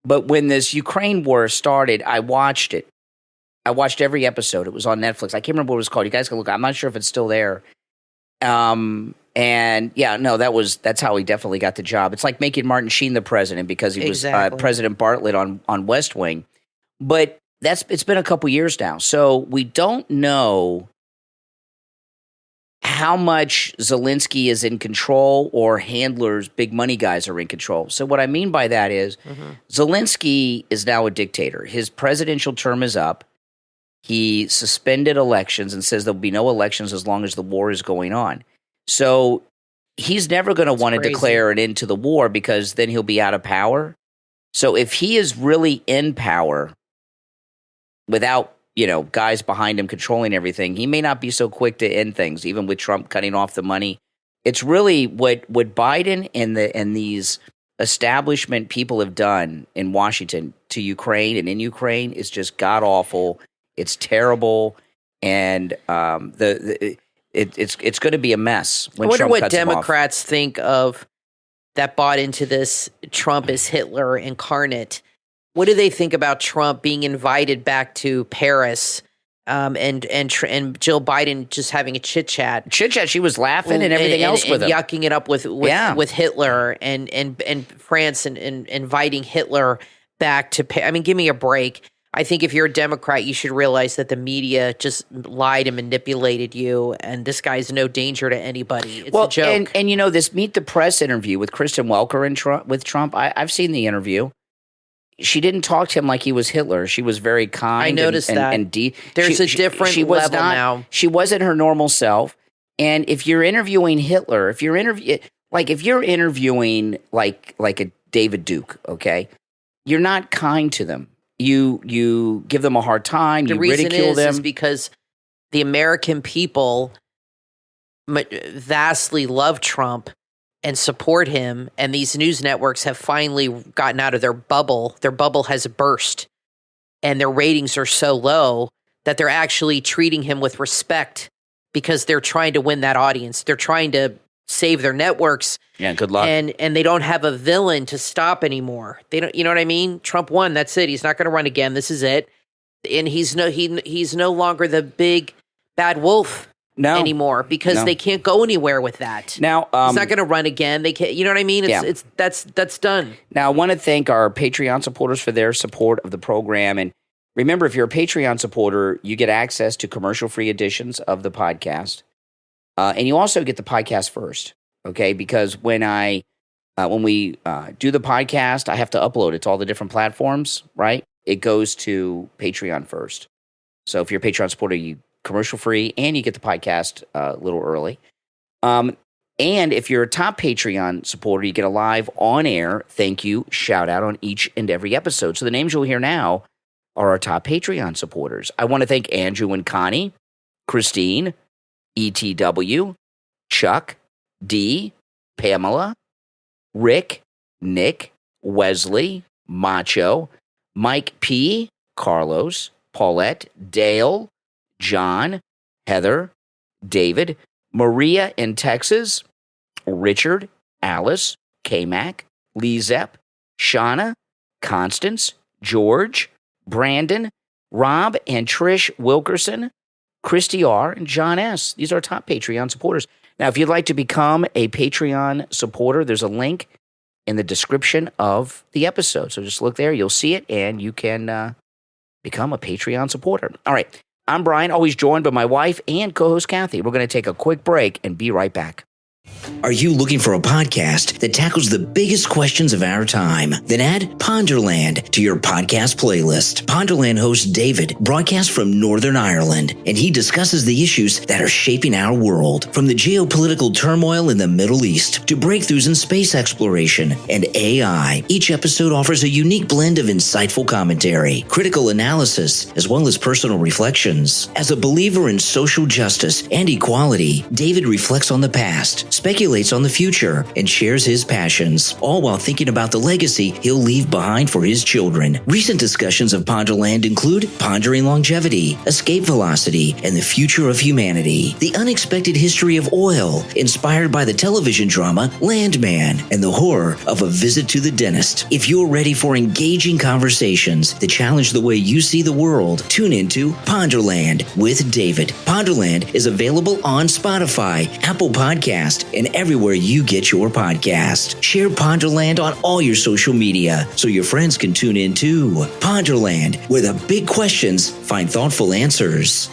but when this Ukraine war started, I watched it. I watched every episode. It was on Netflix. I can't remember what it was called. You guys can look. I'm not sure if it's still there. That's how he definitely got the job. It's like making Martin Sheen the president because he was President Bartlett on West Wing. But it's been a couple years now. So we don't know how much Zelensky is in control or handlers, big money guys are in control. So what I mean by that is Zelensky is now a dictator. His presidential term is up. He suspended elections and says there'll be no elections as long as the war is going on. So he's never going to want to declare an end to the war because then he'll be out of power. So if he is really in power without, guys behind him controlling everything, he may not be so quick to end things, even with Trump cutting off the money. It's really what Biden and these establishment people have done in Washington to Ukraine and in Ukraine is just god-awful. It's terrible, and it's going to be a mess when Trump cuts him off. I wonder what Democrats think of that bought into this Trump is Hitler incarnate. What do they think about Trump being invited back to Paris and Jill Biden just having a chit chat? She was laughing and everything else with him. Yucking it up with Hitler and France and inviting Hitler back to Paris. I mean, give me a break. I think if you're a Democrat, you should realize that the media just lied and manipulated you, and this guy's no danger to anybody. It's a joke. And this Meet the Press interview with Kristen Welker with Trump, I've seen the interview. She didn't talk to him like he was Hitler. She was very kind. I noticed that. And deep. There's a different level now. She wasn't her normal self. And if you're interviewing Hitler, if you're interviewing like a David Duke, okay, you're not kind to them. You give them a hard time. You ridicule them. The reason is because the American people vastly love Trump and support him, and these news networks have finally gotten out of their bubble. Their bubble has burst, and their ratings are so low that they're actually treating him with respect because they're trying to win that audience. They're trying to save their networks. Yeah, good luck. And they don't have a villain to stop anymore. They don't. You know what I mean? Trump won. That's it. He's not going to run again. This is it. And he's no longer the big bad wolf anymore because they can't go anywhere with that. Now he's not going to run again. They can't. You know what I mean? That's done. Now I want to thank our Patreon supporters for their support of the program. And remember, if you're a Patreon supporter, you get access to commercial-free editions of the podcast. And you also get the podcast first, okay? Because when we do the podcast, I have to upload it to all the different platforms, right? It goes to Patreon first. So if you're a Patreon supporter, you commercial-free, and you get the podcast a little early. And if you're a top Patreon supporter, you get a live on-air thank you shout-out on each and every episode. So the names you'll hear now are our top Patreon supporters. I want to thank Andrew and Connie, Christine, ETW, Chuck, D, Pamela, Rick, Nick, Wesley, Macho, Mike P, Carlos, Paulette, Dale, John, Heather, David, Maria in Texas, Richard, Alice, K-Mac, LeeZep, Shawna, Constance, George, Brandon, Rob and Trish Wilkerson, Christy R, and John S. These are top Patreon supporters. Now, if you'd like to become a Patreon supporter, there's a link in the description of the episode. So just look there, you'll see it, and you can become a Patreon supporter. All right, I'm Brian, always joined by my wife and co-host Kathy. We're going to take a quick break and be right back. Are you looking for a podcast that tackles the biggest questions of our time? Then add Ponderland to your podcast playlist. Ponderland host David broadcasts from Northern Ireland, and he discusses the issues that are shaping our world, from the geopolitical turmoil in the Middle East to breakthroughs in space exploration and AI. Each episode offers a unique blend of insightful commentary, critical analysis, as well as personal reflections. As a believer in social justice and equality, David reflects on the past, speculates on the future, and shares his passions, all while thinking about the legacy he'll leave behind for his children. Recent discussions of Ponderland include pondering longevity, escape velocity, and the future of humanity, the unexpected history of oil, inspired by the television drama Landman, and the horror of a visit to the dentist. If you're ready for engaging conversations that challenge the way you see the world, tune into Ponderland with David. Ponderland is available on Spotify, Apple Podcast, and everywhere you get your podcast. Share Ponderland on all your social media so your friends can tune in too. Ponderland, where the big questions find thoughtful answers.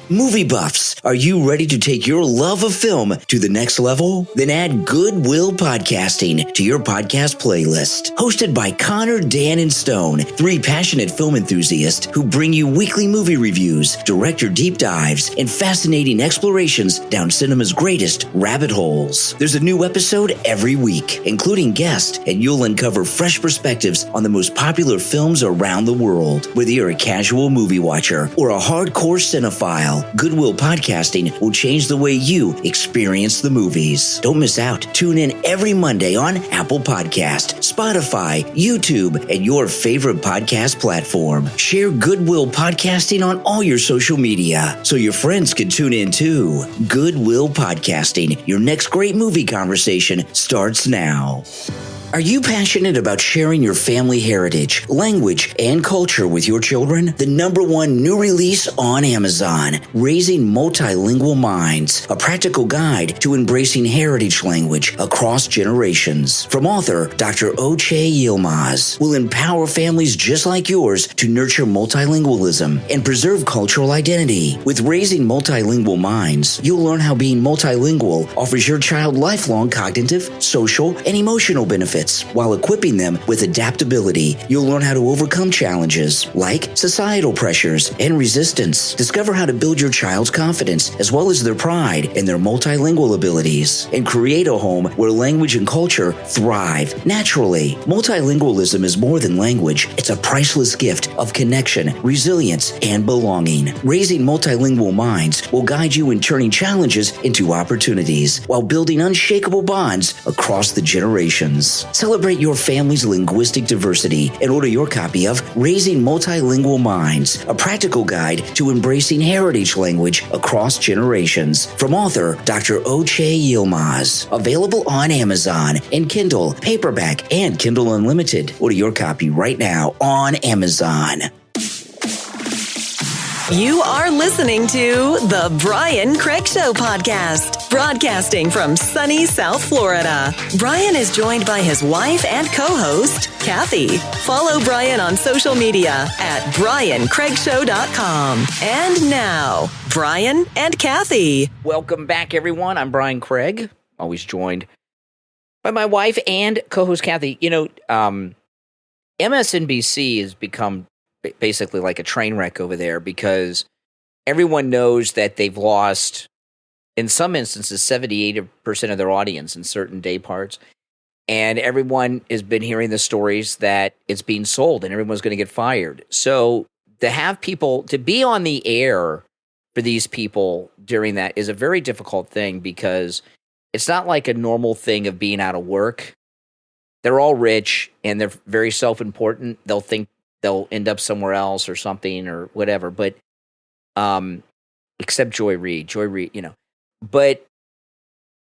Movie buffs, are you ready to take your love of film to the next level? Then add Goodwill Podcasting to your podcast playlist. Hosted by Connor, Dan, and Stone, three passionate film enthusiasts who bring you weekly movie reviews, director deep dives, and fascinating explorations down cinema's greatest rabbit holes. There's a new episode every week, including guests, and you'll uncover fresh perspectives on the most popular films around the world. Whether you're a casual movie watcher or a hardcore cinephile, Goodwill Podcasting will change the way you experience the movies. Don't miss out. Tune in every Monday on Apple Podcast, Spotify, YouTube, and your favorite podcast platform. Share Goodwill Podcasting on all your social media so your friends can tune in too. Goodwill Podcasting, your next great movie conversation starts now. Are you passionate about sharing your family heritage, language, and culture with your children? The #1 new release on Amazon, Raising Multilingual Minds, a practical guide to embracing heritage language across generations. From author Dr. Oche Yilmaz, will empower families just like yours to nurture multilingualism and preserve cultural identity. With Raising Multilingual Minds, you'll learn how being multilingual offers your child lifelong cognitive, social, and emotional benefits, while equipping them with adaptability. You'll learn how to overcome challenges like societal pressures and resistance. Discover how to build your child's confidence as well as their pride in their multilingual abilities, and create a home where language and culture thrive naturally. Multilingualism is more than language. It's a priceless gift of connection, resilience, and belonging. Raising Multilingual Minds will guide you in turning challenges into opportunities while building unshakable bonds across the generations. Celebrate your family's linguistic diversity and order your copy of Raising Multilingual Minds, a practical guide to embracing heritage language across generations. From author Dr. Oche Yilmaz. Available on Amazon in Kindle, paperback, and Kindle Unlimited. Order your copy right now on Amazon. You are listening to the Brian Craig Show podcast, broadcasting from sunny South Florida. Brian is joined by his wife and co-host, Kathy. Follow Brian on social media at briancraigshow.com. And now, Brian and Kathy. Welcome back, everyone. I'm Brian Craig, always joined by my wife and co-host Kathy. You know, MSNBC has become basically like a train wreck over there because everyone knows that they've lost, in some instances, 70-80% of their audience in certain day parts. And everyone has been hearing the stories that it's being sold and everyone's going to get fired. So to have people, to be on the air for these people during that is a very difficult thing, because it's not like a normal thing of being out of work. They're all rich and they're very self-important. They'll think they'll end up somewhere else or something or whatever. But except Joy Reid, but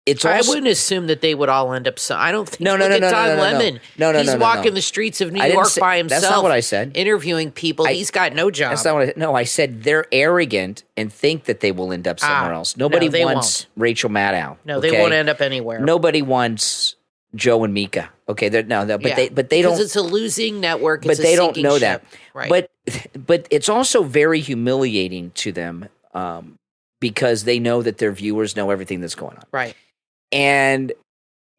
it's also, I wouldn't assume that they would all end up. I don't think. No. Don Lemon. He's walking the streets of New York by himself. That's not what I said. Interviewing people. He's got no job. That's not what I said they're arrogant and think that they will end up somewhere else. Nobody wants Rachel Maddow. No, they won't end up anywhere. Nobody wants Joe and Mika. Okay, but they don't, because it's a losing network. It's but they don't know ship. that. Right. But it's also very humiliating to them, because they know that their viewers know everything that's going on. Right. And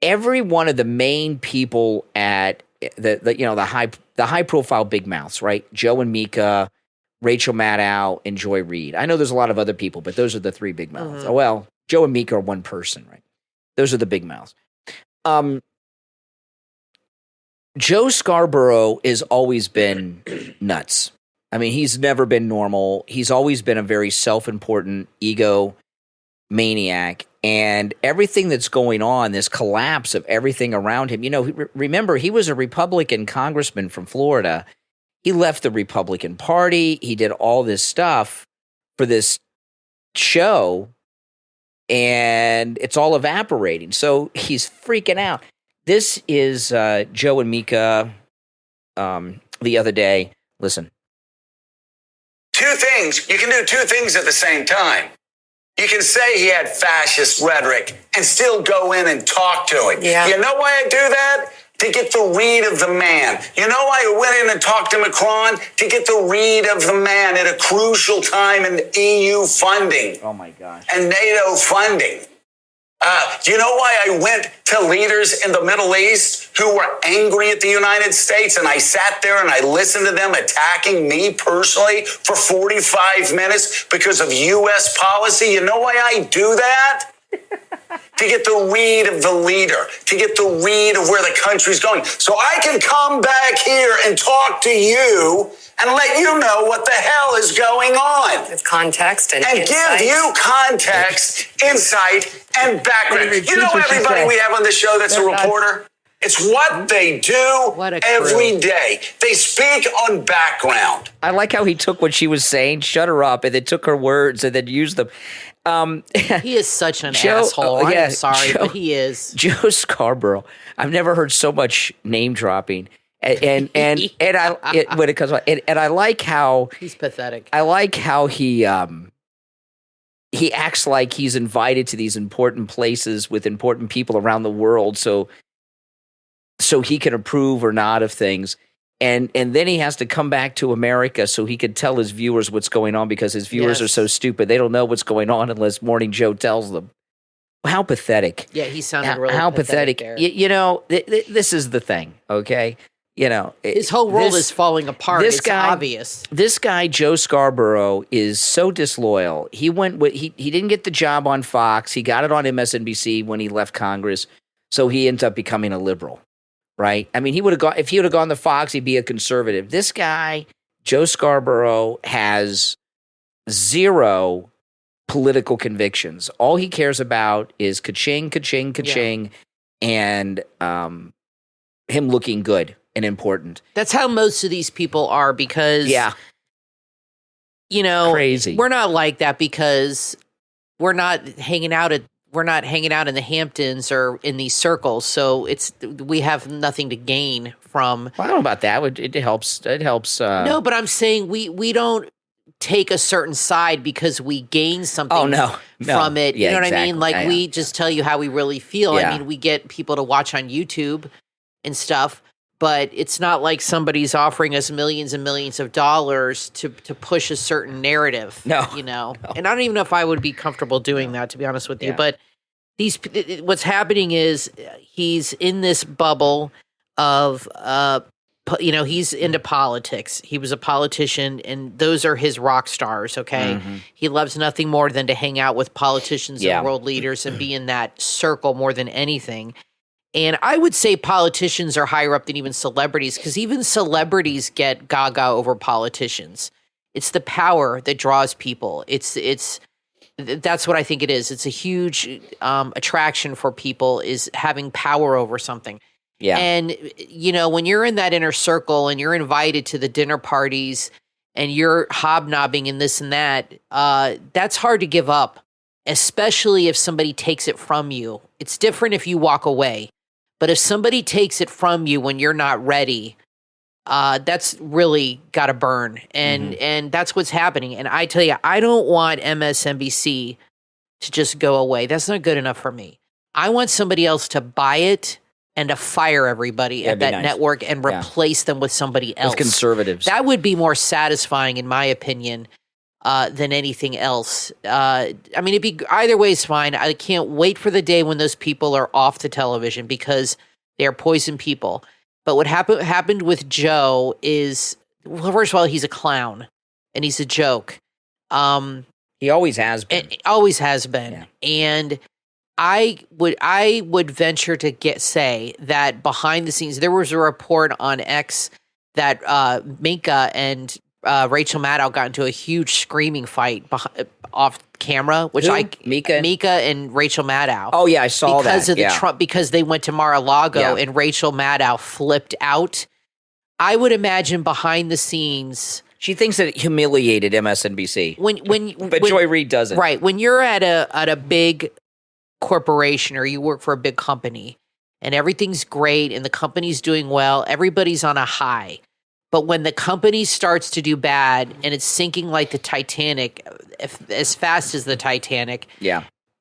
every one of the main people at the high profile big mouths, right? Joe and Mika, Rachel Maddow, and Joy Reid. I know there's a lot of other people, but those are the three big mouths. Mm-hmm. Oh, well, Joe and Mika are one person, right? Those are the big mouths. Joe Scarborough has always been nuts. I mean, he's never been normal. He's always been a very self-important ego maniac. And everything that's going on, this collapse of everything around him, remember, he was a Republican congressman from Florida. He left the Republican Party. He did all this stuff for this show, and it's all evaporating. So he's freaking out. This is Joe and Mika the other day. Listen. Two things. You can do two things at the same time. You can say he had fascist rhetoric and still go in and talk to him. Yeah. You know why I do that? To get the read of the man. You know why I went in and talked to Macron? To get the read of the man at a crucial time in EU funding. Oh, my gosh. And NATO funding. Do you know why I went to leaders in the Middle East who were angry at the United States, and I sat there and I listened to them attacking me personally for 45 minutes because of U.S. policy? You know why I do that? To get the read of the leader, to get the read of where the country's going. So I can come back here and talk to you and let you know what the hell is going on. With context and give you context, insight, and background. You know everybody we have on the show that's a reporter? It's what they do every day. They speak on background. I like how he took what she was saying, shut her up, and then took her words and then used them. He is such an asshole. I'm sorry, but he is. Joe Scarborough. I've never heard so much name dropping. And when it comes on, and I like how he's pathetic. I like how he acts like he's invited to these important places with important people around the world, so he can approve or not of things. And then he has to come back to America so he could tell his viewers what's going on, because his viewers are so stupid. They don't know what's going on unless Morning Joe tells them. How pathetic. Yeah, he sounded really pathetic. This is the thing, okay? His whole world is falling apart. It's obvious. This guy, Joe Scarborough, is so disloyal. He didn't get the job on Fox. He got it on MSNBC when he left Congress. So he ends up becoming a liberal. Right? I mean, if he would have gone to Fox, he'd be a conservative. This guy, Joe Scarborough, has zero political convictions. All he cares about is ka-ching, ka-ching, ka-ching, and him looking good and important. That's how most of these people are, because, crazy. We're not like that because we're not hanging out in the Hamptons or in these circles, so we have nothing to gain from. Well, I don't know about that. It helps. It helps. No, but I'm saying we don't take a certain side because we gain something. From it. Yeah, you know what exactly. I mean? Like we just tell you how we really feel. Yeah. I mean, we get people to watch on YouTube and stuff, but it's not like somebody's offering us millions and millions of dollars to push a certain narrative. No. And I don't even know if I would be comfortable doing that, to be honest with you. But what's happening is he's in this bubble of he's into politics. He was a politician, and those are his rock stars, okay? Mm-hmm. He loves nothing more than to hang out with politicians and world leaders and be in that circle more than anything. And I would say politicians are higher up than even celebrities, because even celebrities get gaga over politicians. It's the power that draws people. That's what I think it is. It's a huge attraction for people, is having power over something. Yeah. And, when you're in that inner circle and you're invited to the dinner parties and you're hobnobbing and this and that, that's hard to give up, especially if somebody takes it from you. It's different if you walk away. But if somebody takes it from you when you're not ready, that's really got to burn. And that's what's happening. And I tell you, I don't want MSNBC to just go away. That's not good enough for me. I want somebody else to buy it and to fire everybody at that network and replace them with somebody else. With conservatives. That would be more satisfying, in my opinion, than anything else. It'd be either way is fine. I can't wait for the day when those people are off the television, because they are poison people. But what happened with Joe is, well, first of all, he's a clown and he's a joke. He always has been. Always has been. Yeah. And I would venture to say that behind the scenes, there was a report on X that Minka and Rachel Maddow got into a huge screaming fight off camera, which Mika and Rachel Maddow. Oh yeah, I saw that because of the Trump, because they went to Mar-a-Lago and Rachel Maddow flipped out. I would imagine behind the scenes, she thinks that it humiliated MSNBC. But Joy Reid doesn't. Right, when you're at a big corporation or you work for a big company and everything's great and the company's doing well, everybody's on a high. But when the company starts to do bad and it's sinking like the Titanic, as fast as the Titanic,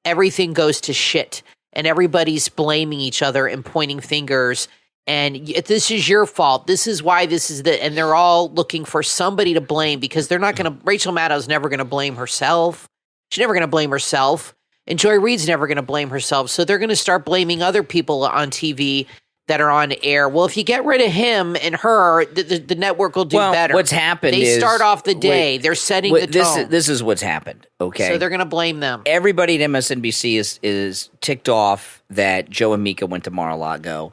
everything goes to shit. And everybody's blaming each other and pointing fingers. And this is your fault. This is why this is the... And they're all looking for somebody to blame, because they're not going to... Rachel Maddow's never going to blame herself. She's never going to blame herself. And Joy Reid's never going to blame herself. So they're going to start blaming other people on TV that are on air. Well, if you get rid of him and her, the network will do better. What's happened is... They start off the day. They're setting the tone. This is what's happened, okay? So they're going to blame them. Everybody at MSNBC is ticked off that Joe and Mika went to Mar-a-Lago.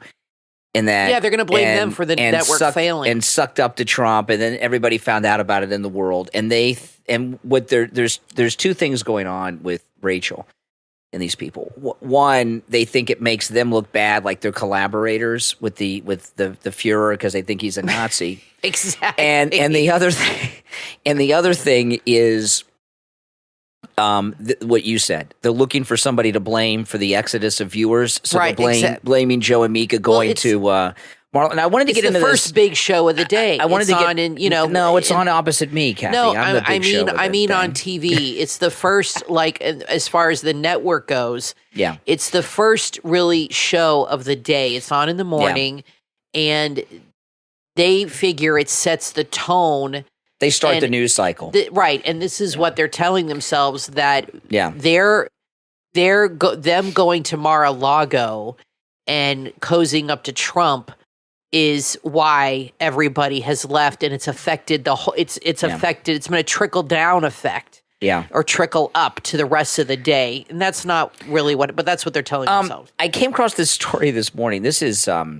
And that, they're going to blame them for the network failing. And sucked up to Trump, and then everybody found out about it in the world. And there's two things going on with Rachel and these people. One, they think it makes them look bad, like they're collaborators with the Fuhrer, because they think he's a Nazi. Exactly. And the other thing is what you said. They're looking for somebody to blame for the exodus of viewers. So they're blaming Joe and Mika going to Marlon. And I wanted to get into the first big show of the day. I wanted it's to get on in, no, it's on opposite me, Kathy. No, I'm the big show I mean on TV. It's the first, as far as the network goes. Yeah, it's the first really show of the day. It's on in the morning, and they figure it sets the tone. They start the news cycle, right? And this is what they're telling themselves, that them going to Mar-a-Lago and cozying up to Trump is why everybody has left, and it's affected the whole. It's affected. It's been a trickle down effect, or trickle up to the rest of the day, and that's not really but that's what they're telling themselves. I came across this story this morning. This is a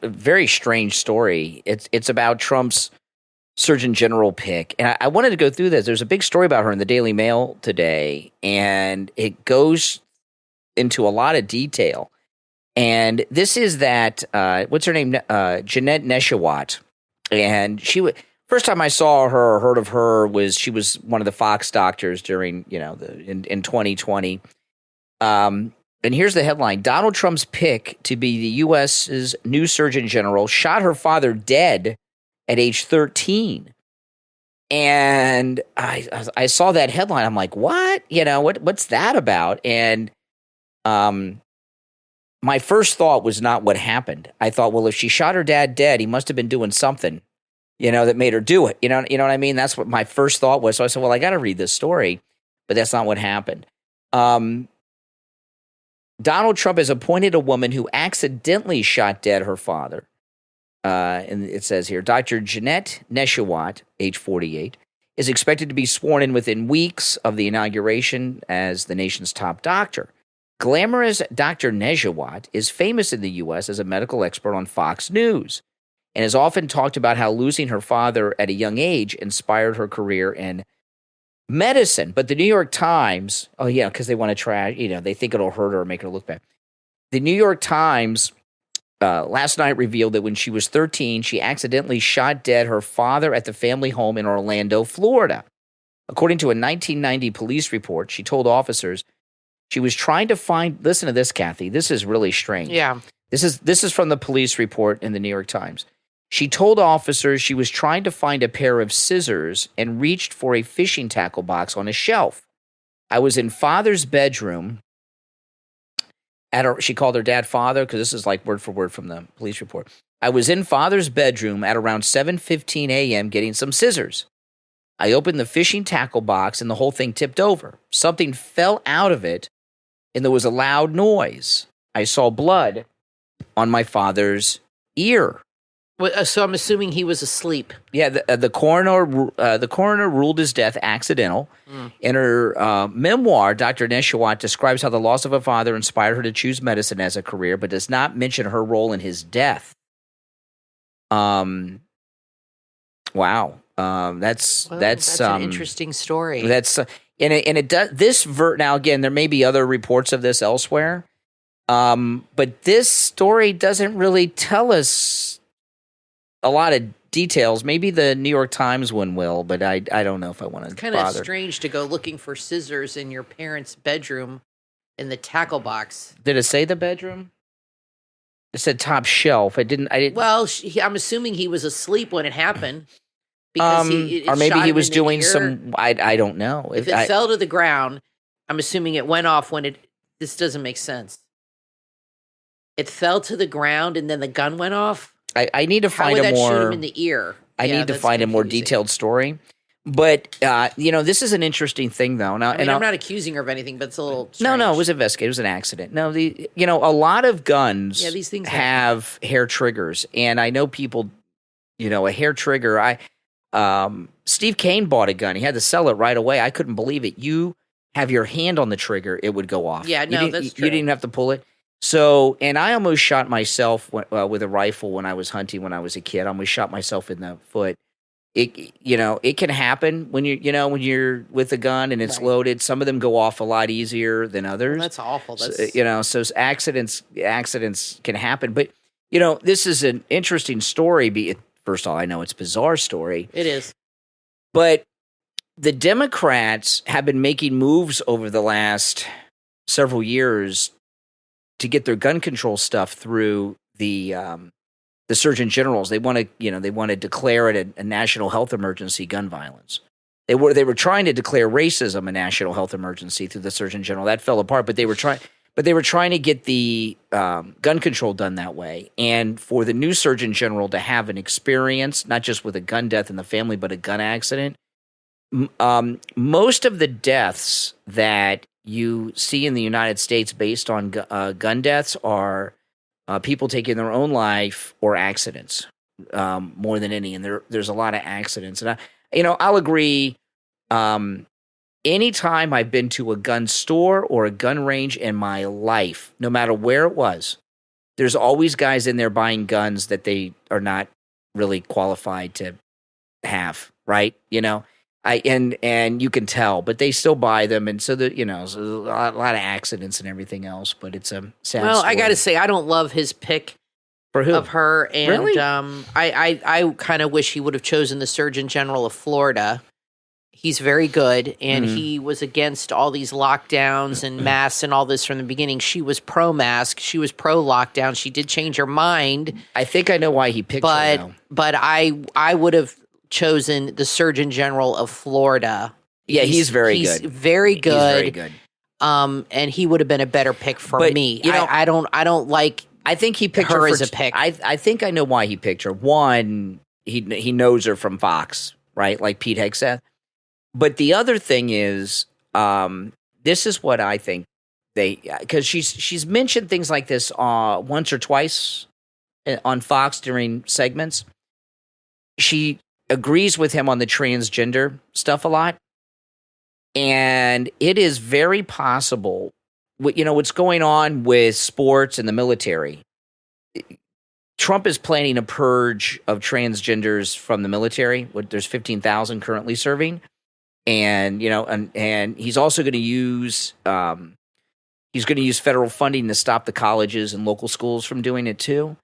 very strange story. It's about Trump's Surgeon General pick, and I wanted to go through this. There's a big story about her in the Daily Mail today, and it goes into a lot of detail. And this is that, what's her name? Jeanette Neshawat. And first time I saw her or heard of her was she was one of the Fox doctors during, in 2020. And here's the headline. Donald Trump's pick to be the U.S.'s new Surgeon General shot her father dead at age 13. And I saw that headline. I'm like, what? What's that about? And my first thought was not what happened. I thought, well, if she shot her dad dead, he must have been doing something, that made her do it. You know what I mean? That's what my first thought was. So I said, well, I got to read this story, but that's not what happened. Donald Trump has appointed a woman who accidentally shot dead her father and it says here, Dr. Jeanette Neshawat, age 48, is expected to be sworn in within weeks of the inauguration as the nation's top doctor. Glamorous Dr. Neshawat is famous in the U.S. as a medical expert on Fox News and has often talked about how losing her father at a young age inspired her career in medicine. But the New York Times, because they want to trash, they think it'll hurt her or make her look bad. The New York Times last night revealed that when she was 13, she accidentally shot dead her father at the family home in Orlando, Florida. According to a 1990 police report, she told officers she was trying to find, listen to this, Kathy, this is really strange. Yeah. This is from the police report in the New York Times. She told officers she was trying to find a pair of scissors and reached for a fishing tackle box on a shelf. I was in father's bedroom. She called her dad father because this is like word for word from the police report. I was in father's bedroom at around 7:15 a.m. getting some scissors. I opened the fishing tackle box and the whole thing tipped over. Something fell out of it and there was a loud noise. I saw blood on my father's ear. So I'm assuming he was asleep. Yeah, the coroner ruled his death accidental. In her memoir, Dr. Neshawat describes how the loss of her father inspired her to choose medicine as a career, but does not mention her role in his death. Wow, that's an interesting story. That's and it does now again. There may be other reports of this elsewhere, but this story doesn't really tell us a lot of details. Maybe the New York Times one will, but I don't know if I want to bother. It's kind of strange to go looking for scissors in your parents' bedroom in the tackle box. Did it say the bedroom? It said top shelf. I didn't. Well, I'm assuming he was asleep when it happened. Because or maybe he was doing some. I don't know. If it fell to the ground, I'm assuming it went off when it. This doesn't make sense. It fell to the ground and then the gun went off. I need to find a more. How would that shoot him in the ear? I need to find a more detailed story. But this is an interesting thing, though. Now, I'm not accusing her of anything, but it's a little strange. No, it was investigated. It was an accident. No, a lot of guns these things have hair triggers, and I know people, a hair trigger. Steve Kane bought a gun. He had to sell it right away. I couldn't believe it. You have your hand on the trigger, it would go off. Yeah, no, that's true. You didn't have to pull it. So, and I almost shot myself with a rifle when I was hunting when I was a kid. I almost shot myself in the foot. It can happen when you're with a gun and it's loaded. Some of them go off a lot easier than others. Well, that's awful. So accidents can happen. But this is an interesting story. First of all, I know it's a bizarre story. It is. But the Democrats have been making moves over the last several years to get their gun control stuff through the Surgeon Generals. They want to declare it a national health emergency, gun violence. They were trying to declare racism a national health emergency through the Surgeon General. That fell apart, but they were trying to get the gun control done that way. And for the new Surgeon General to have an experience, not just with a gun death in the family, but a gun accident. Most of the deaths that you see in the United States based on gun deaths are people taking their own life or accidents more than any. And there's a lot of accidents. And I'll agree. Anytime I've been to a gun store or a gun range in my life, no matter where it was, there's always guys in there buying guns that they are not really qualified to have, right? And you can tell, but they still buy them, and so there's a lot of accidents and everything else. But it's a sad story. I got to say, I don't love his pick for who? Of her, and really? I kind of wish he would have chosen the Surgeon General of Florida. He's very good, and he was against all these lockdowns and masks and all this from the beginning. She was pro-mask. She was pro-lockdown. She did change her mind. I think I know why he picked her, though. But I would have chosen the Surgeon General of Florida. Yeah, he's very good. Very good. He's very good. And he would have been a better pick for me. I don't like. I think he picked her as a pick. I think I know why he picked her. One, he knows her from Fox, right? Like Pete Hegseth. But the other thing is, this is what I think because she's mentioned things like this once or twice on Fox during segments. She agrees with him on the transgender stuff a lot. And it is very possible, what's going on with sports and the military. Trump is planning a purge of transgenders from the military. There's 15,000 currently serving. And, and he's also going to use federal funding to stop the colleges and local schools from doing it too.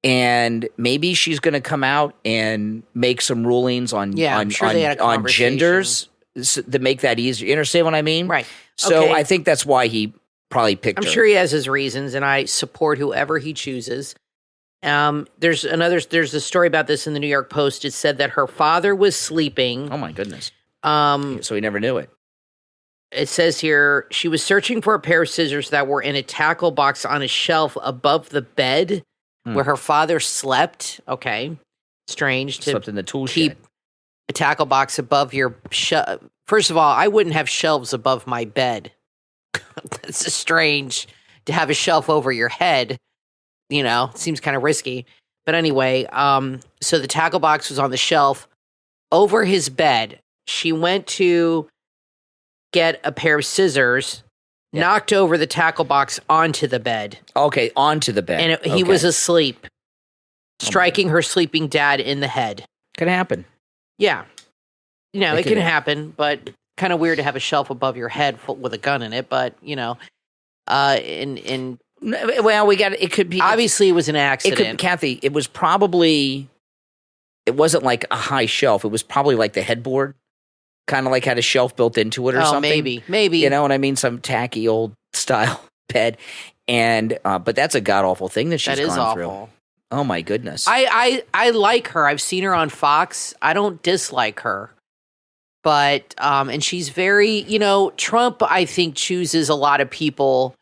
And maybe she's going to come out and make some rulings on genders to make that easier. You understand what I mean? Right. So okay. I think that's why he probably picked her. I'm sure he has his reasons, and I support whoever he chooses. There's a story about this in the New York Post. It said that her father was sleeping. Oh my goodness. So he never knew it. It says here, she was searching for a pair of scissors that were in a tackle box on a shelf above the bed where her father slept. Okay. Strange to slept in the tool keep shed. A tackle box above your First of all, I wouldn't have shelves above my bed. That's strange to have a shelf over your head. Seems kind of risky. But anyway, so the tackle box was on the shelf over his bed. She went to get a pair of scissors, knocked over the tackle box onto the bed. Okay, onto the bed. And he was asleep, striking her sleeping dad in the head. Could happen. Yeah. It can happen, but kind of weird to have a shelf above your head with a gun in it, but, well, it could be. Obviously, it was an accident. Kathy, it wasn't like a high shelf. It was probably like the headboard. Kind of like had a shelf built into it or something. Maybe. You know what I mean? Some tacky old style bed. And, but that's a god-awful thing that she's gone through. Awful. Oh my goodness. I like her. I've seen her on Fox. I don't dislike her. But, and she's very, Trump, I think, chooses a lot of people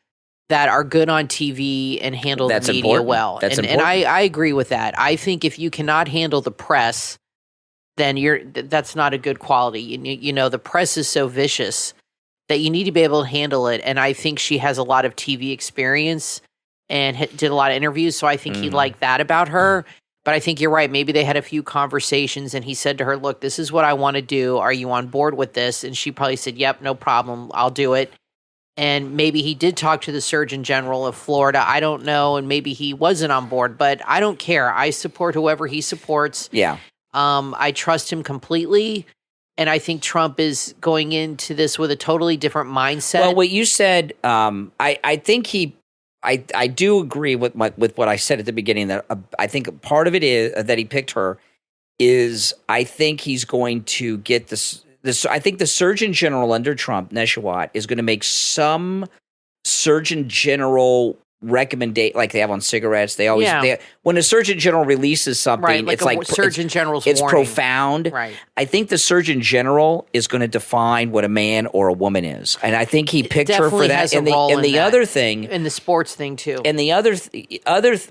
that are good on TV and handle the media important. well. And I agree with that. I think if you cannot handle the press, then that's not a good quality. The press is so vicious that you need to be able to handle it. And I think she has a lot of TV experience and did a lot of interviews. So I think he liked that about her. But I think you're right. Maybe they had a few conversations and he said to her, look, this is what I want to do. Are you on board with this? And she probably said, yep, no problem. I'll do it. And maybe he did talk to the Surgeon General of Florida. I don't know. And maybe he wasn't on board, but I don't care. I support whoever he supports. Yeah. I trust him completely. And I think Trump is going into this with a totally different mindset. Well, what you said, I think I do agree with what I said at the beginning, that I think part of it is that he picked her is I think he's going to get this. I think the Surgeon General under Trump, Neshawat, is going to make some Surgeon General recommendation, like they have on cigarettes. They always when a Surgeon General releases something, like it's like Surgeon General's it's warning. profound. Right. I think the Surgeon General is going to define what a man or a woman is, and I think he picked her for that. And the other thing, and the sports thing too, and the other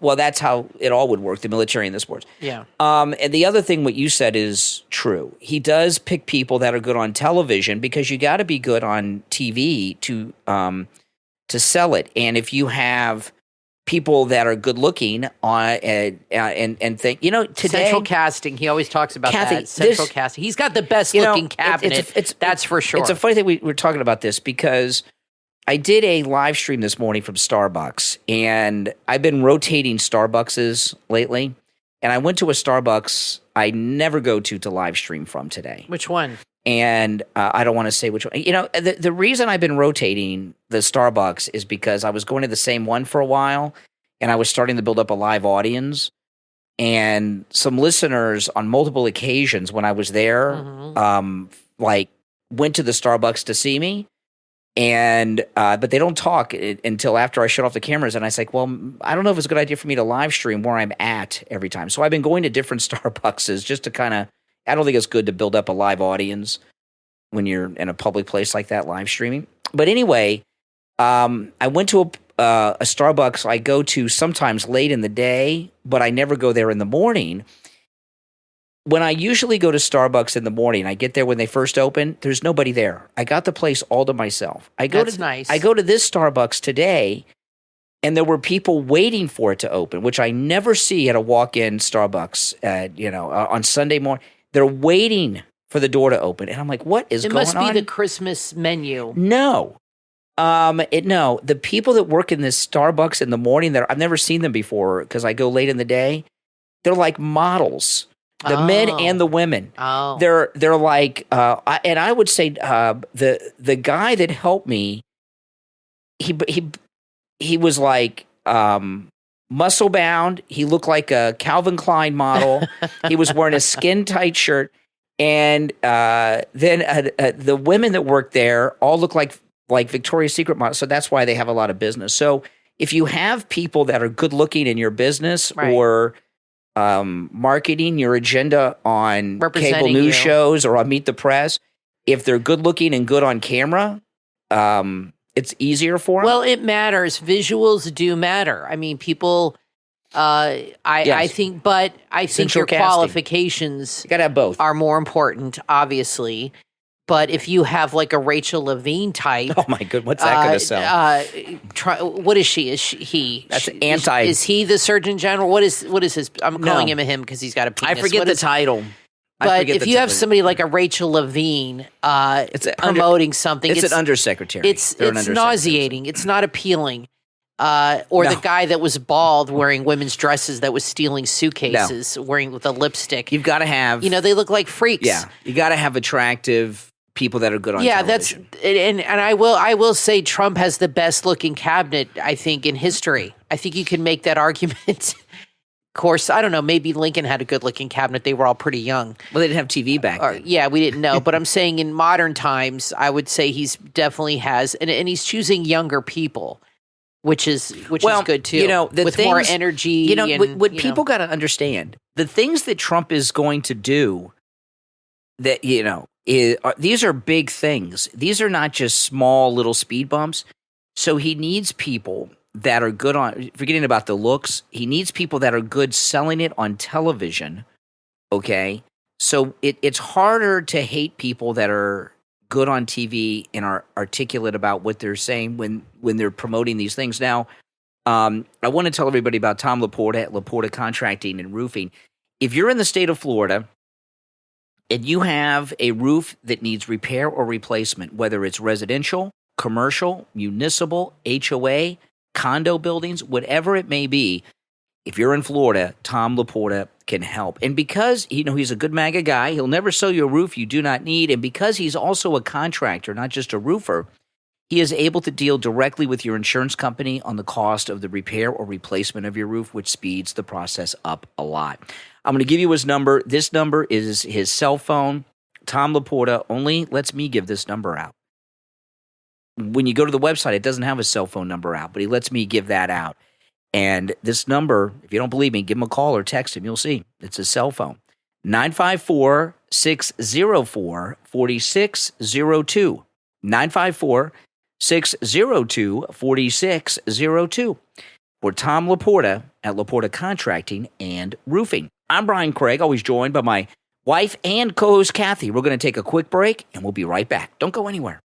well, that's how it all would work: the military and the sports. Yeah. And the other thing, what you said is true. He does pick people that are good on television because you got to be good on TV to sell it, and if you have people that are good looking and think, today central casting. He always talks about Kathy, that central casting. He's got the best looking cabinet. That's for sure. It's a funny thing we were talking about this because I did a live stream this morning from Starbucks, and I've been rotating Starbuckses lately. And I went to a Starbucks I never go to live stream from today. Which one? And I don't want to say which one. The reason I've been rotating the Starbucks is because I was going to the same one for a while, and I was starting to build up a live audience. And some listeners on multiple occasions when I was there, went to the Starbucks to see me. And but they don't talk until after I shut off the cameras. And I was like, well, I don't know if it's a good idea for me to live stream where I'm at every time. So I've been going to different Starbuckses just to kind of – I don't think it's good to build up a live audience when you're in a public place like that, live streaming. But anyway, I went to a Starbucks I go to sometimes late in the day, but I never go there in the morning. When I usually go to Starbucks in the morning, I get there when they first open, there's nobody there. I got the place all to myself. That's nice. I go to this Starbucks today, and there were people waiting for it to open, which I never see at a walk-in Starbucks on Sunday morning. They're waiting for the door to open, and I'm like, what is going on? It must be the Christmas menu. No. No, the people that work in this Starbucks in the morning, I've never seen them before because I go late in the day. They're like models, the men and the women. Oh, they're like, and I would say the guy that helped me, he was like muscle bound. He looked like a Calvin Klein model. He was wearing a skin tight shirt, and then the women that worked there all look like Victoria's Secret models. So that's why they have a lot of business. So if you have people that are good looking in your business or marketing your agenda on cable news shows or on Meet the Press, if they're good looking and good on camera, it's easier for them. Well, it matters. Visuals do matter. I mean, people. I think your qualifications you gotta have both. Are more important, obviously. But if you have like a Rachel Levine type, oh my goodness, what's that going to sell? What is she? Is he? That's anti. Is he the Surgeon General? What is his? I'm calling him a him because he's got a penis. I forget the title. But if you have somebody like a Rachel Levine promoting something, it's an undersecretary. It's nauseating. It's not appealing. The guy that was bald wearing women's dresses that was stealing suitcases, wearing with a lipstick. You've got to have, they look like freaks. Yeah, you got to have attractive people that are good on television. And I will say Trump has the best looking cabinet, I think, in history. I think you can make that argument. Of course, I don't know, maybe Lincoln had a good looking cabinet. They were all pretty young. Well, they didn't have TV back then. Yeah, we didn't know. But I'm saying in modern times, I would say he's definitely has, and he's choosing younger people. Which is good too. With more energy. What people got to understand, the things that Trump is going to do, that these are big things. These are not just small little speed bumps. So he needs people that are good on, forgetting about the looks. He needs people that are good selling it on television. Okay, so it's harder to hate people that are good on TV and are articulate about what they're saying when they're promoting these things. Now, I want to tell everybody about Tom Laporta at Laporta Contracting and Roofing. If you're in the state of Florida and you have a roof that needs repair or replacement, whether it's residential, commercial, municipal, HOA, condo buildings, whatever it may be, if you're in Florida, Tom Laporta can help. And because, he's a good MAGA guy, he'll never sell you a roof you do not need. And because he's also a contractor, not just a roofer, he is able to deal directly with your insurance company on the cost of the repair or replacement of your roof, which speeds the process up a lot. I'm going to give you his number. This number is his cell phone. Tom Laporta only lets me give this number out. When you go to the website, it doesn't have a cell phone number out, but he lets me give that out. And this number, if you don't believe me, give him a call or text him. You'll see. It's a cell phone. 954-604-4602. 954-602-4602. For Tom Laporta at Laporta Contracting and Roofing. I'm Brian Craig, always joined by my wife and co-host Kathy. We're going to take a quick break, and we'll be right back. Don't go anywhere.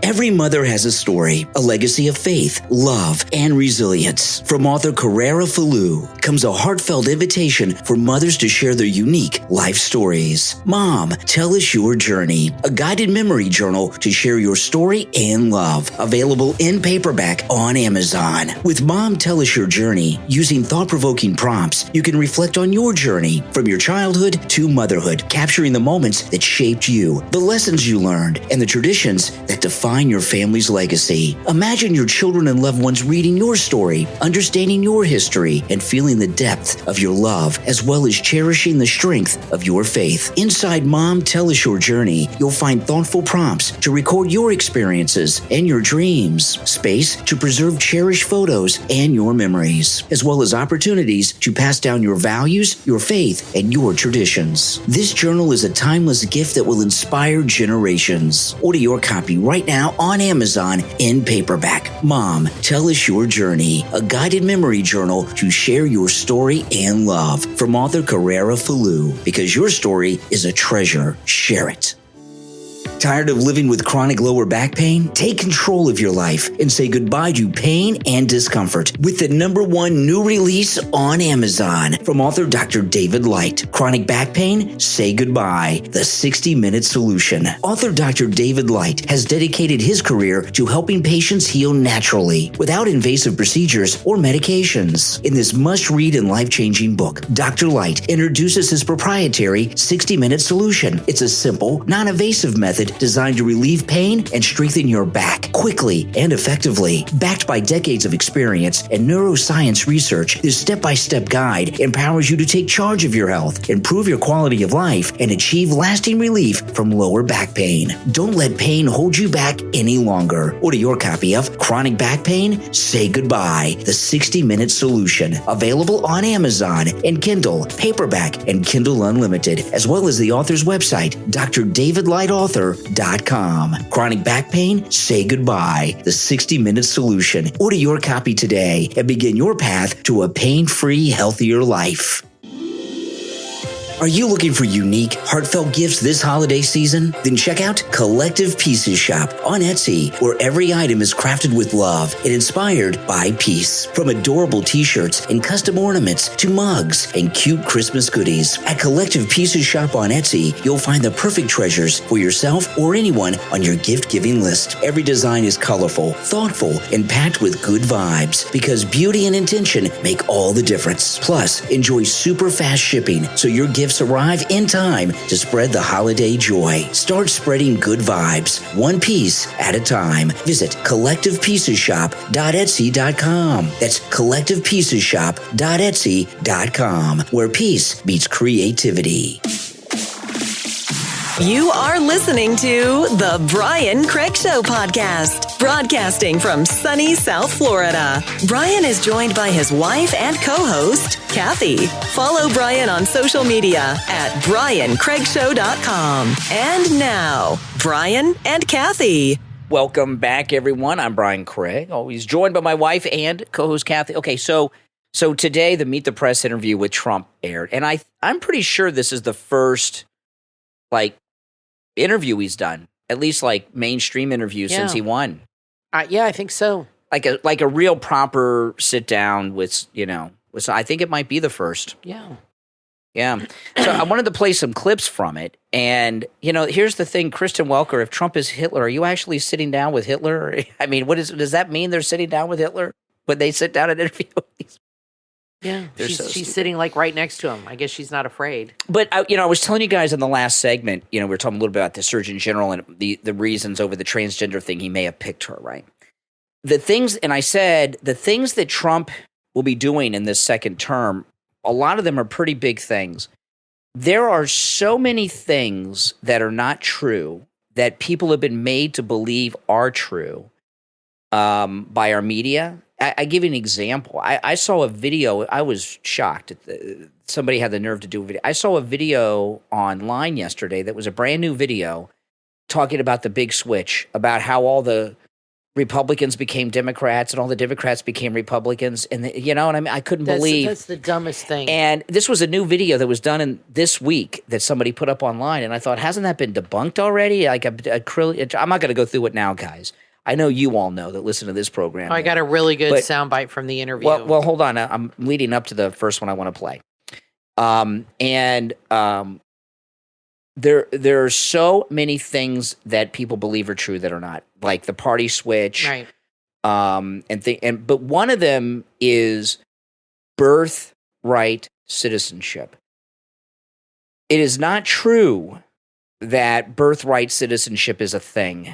Every mother has a story, a legacy of faith, love, and resilience. From author Carrera Falou comes a heartfelt invitation for mothers to share their unique life stories. Mom, Tell Us Your Journey, a guided memory journal to share your story and love. Available in paperback on Amazon. With Mom, Tell Us Your Journey, using thought-provoking prompts, you can reflect on your journey from your childhood to motherhood, capturing the moments that shaped you, the lessons you learned, and the traditions that define your family's legacy. Imagine your children and loved ones reading your story, understanding your history, and feeling the depth of your love, as well as cherishing the strength of your faith. Inside Mom, Tell Us Your Journey, you'll find thoughtful prompts to record your experiences and your dreams, space to preserve cherished photos and your memories, as well as opportunities to pass down your values, your faith, and your traditions. This journal is a timeless gift that will inspire generations. Order your copy right now on Amazon in paperback. Mom, Tell Us Your Journey, a guided memory journal to share your story and love. From author Carrera Falou. Because your story is a treasure. Share it. Tired of living with chronic lower back pain? Take control of your life and say goodbye to pain and discomfort with the #1 new release on Amazon from author Dr. David Light. Chronic back pain? Say goodbye. The 60-minute solution. Author Dr. David Light has dedicated his career to helping patients heal naturally without invasive procedures or medications. In this must-read and life-changing book, Dr. Light introduces his proprietary 60-minute solution. It's a simple, non-invasive method designed to relieve pain and strengthen your back quickly and effectively. Backed by decades of experience and neuroscience research, this step-by-step guide empowers you to take charge of your health, improve your quality of life, and achieve lasting relief from lower back pain. Don't let pain hold you back any longer. Order your copy of Chronic Back Pain? Say Goodbye, the 60-minute solution. Available on Amazon and Kindle, paperback, and Kindle Unlimited, as well as the author's website, drdavidlightauthor.com. Chronic back pain? Say goodbye. The 60-minute solution. Order your copy today and begin your path to a pain-free, healthier life. Are you looking for unique, heartfelt gifts this holiday season? Then check out Collective Pieces Shop on Etsy, where every item is crafted with love and inspired by peace. From adorable t-shirts and custom ornaments to mugs and cute Christmas goodies. At Collective Pieces Shop on Etsy, you'll find the perfect treasures for yourself or anyone on your gift-giving list. Every design is colorful, thoughtful, and packed with good vibes, because beauty and intention make all the difference. Plus, enjoy super fast shipping so your gifts arrive in time to spread the holiday joy. Start spreading good vibes, one piece at a time. Visit collectivepiecesshop.etsy.com. That's collectivepiecesshop.etsy.com, where peace meets creativity. You are listening to the Brian Craig Show podcast, broadcasting from sunny South Florida. Brian is joined by his wife and co-host, Kathy. Follow Brian on social media at briancraigshow.com. And now, Brian and Kathy. Welcome back, everyone. I'm Brian Craig, always joined by my wife and co-host Kathy. Okay, so today the Meet the Press interview with Trump aired, and I'm pretty sure this is the first interview he's done, at least mainstream interview since he won. Yeah, I think so. Like a real proper sit down with I think it might be the first. Yeah. Yeah. So I wanted to play some clips from it. And, here's the thing, Kristen Welker, if Trump is Hitler, are you actually sitting down with Hitler? I mean, does that mean they're sitting down with Hitler when they sit down and interview these? Yeah, she's sitting right next to him. I guess she's not afraid. But I was telling you guys in the last segment, we were talking a little bit about the Surgeon General and the reasons over the transgender thing. He may have picked her, right? And I said the things that Trump will be doing in this second term, a lot of them are pretty big things. There are so many things that are not true that people have been made to believe are true by our media. I give you an example. I saw a video. I was shocked. Somebody had the nerve to do a video. I saw a video online yesterday that was a brand new video talking about the big switch, about how all the Republicans became Democrats and all the Democrats became Republicans. And, I couldn't believe. That's the dumbest thing. And this was a new video that was done this week that somebody put up online. And I thought, hasn't that been debunked already? I'm not going to go through it now, guys. I know you all know that listen to this program. I got a really good soundbite from the interview. Well, hold on. I'm leading up to the first one I want to play. There are so many things that people believe are true that are not, like the party switch. Right. But one of them is birthright citizenship. It is not true that birthright citizenship is a thing.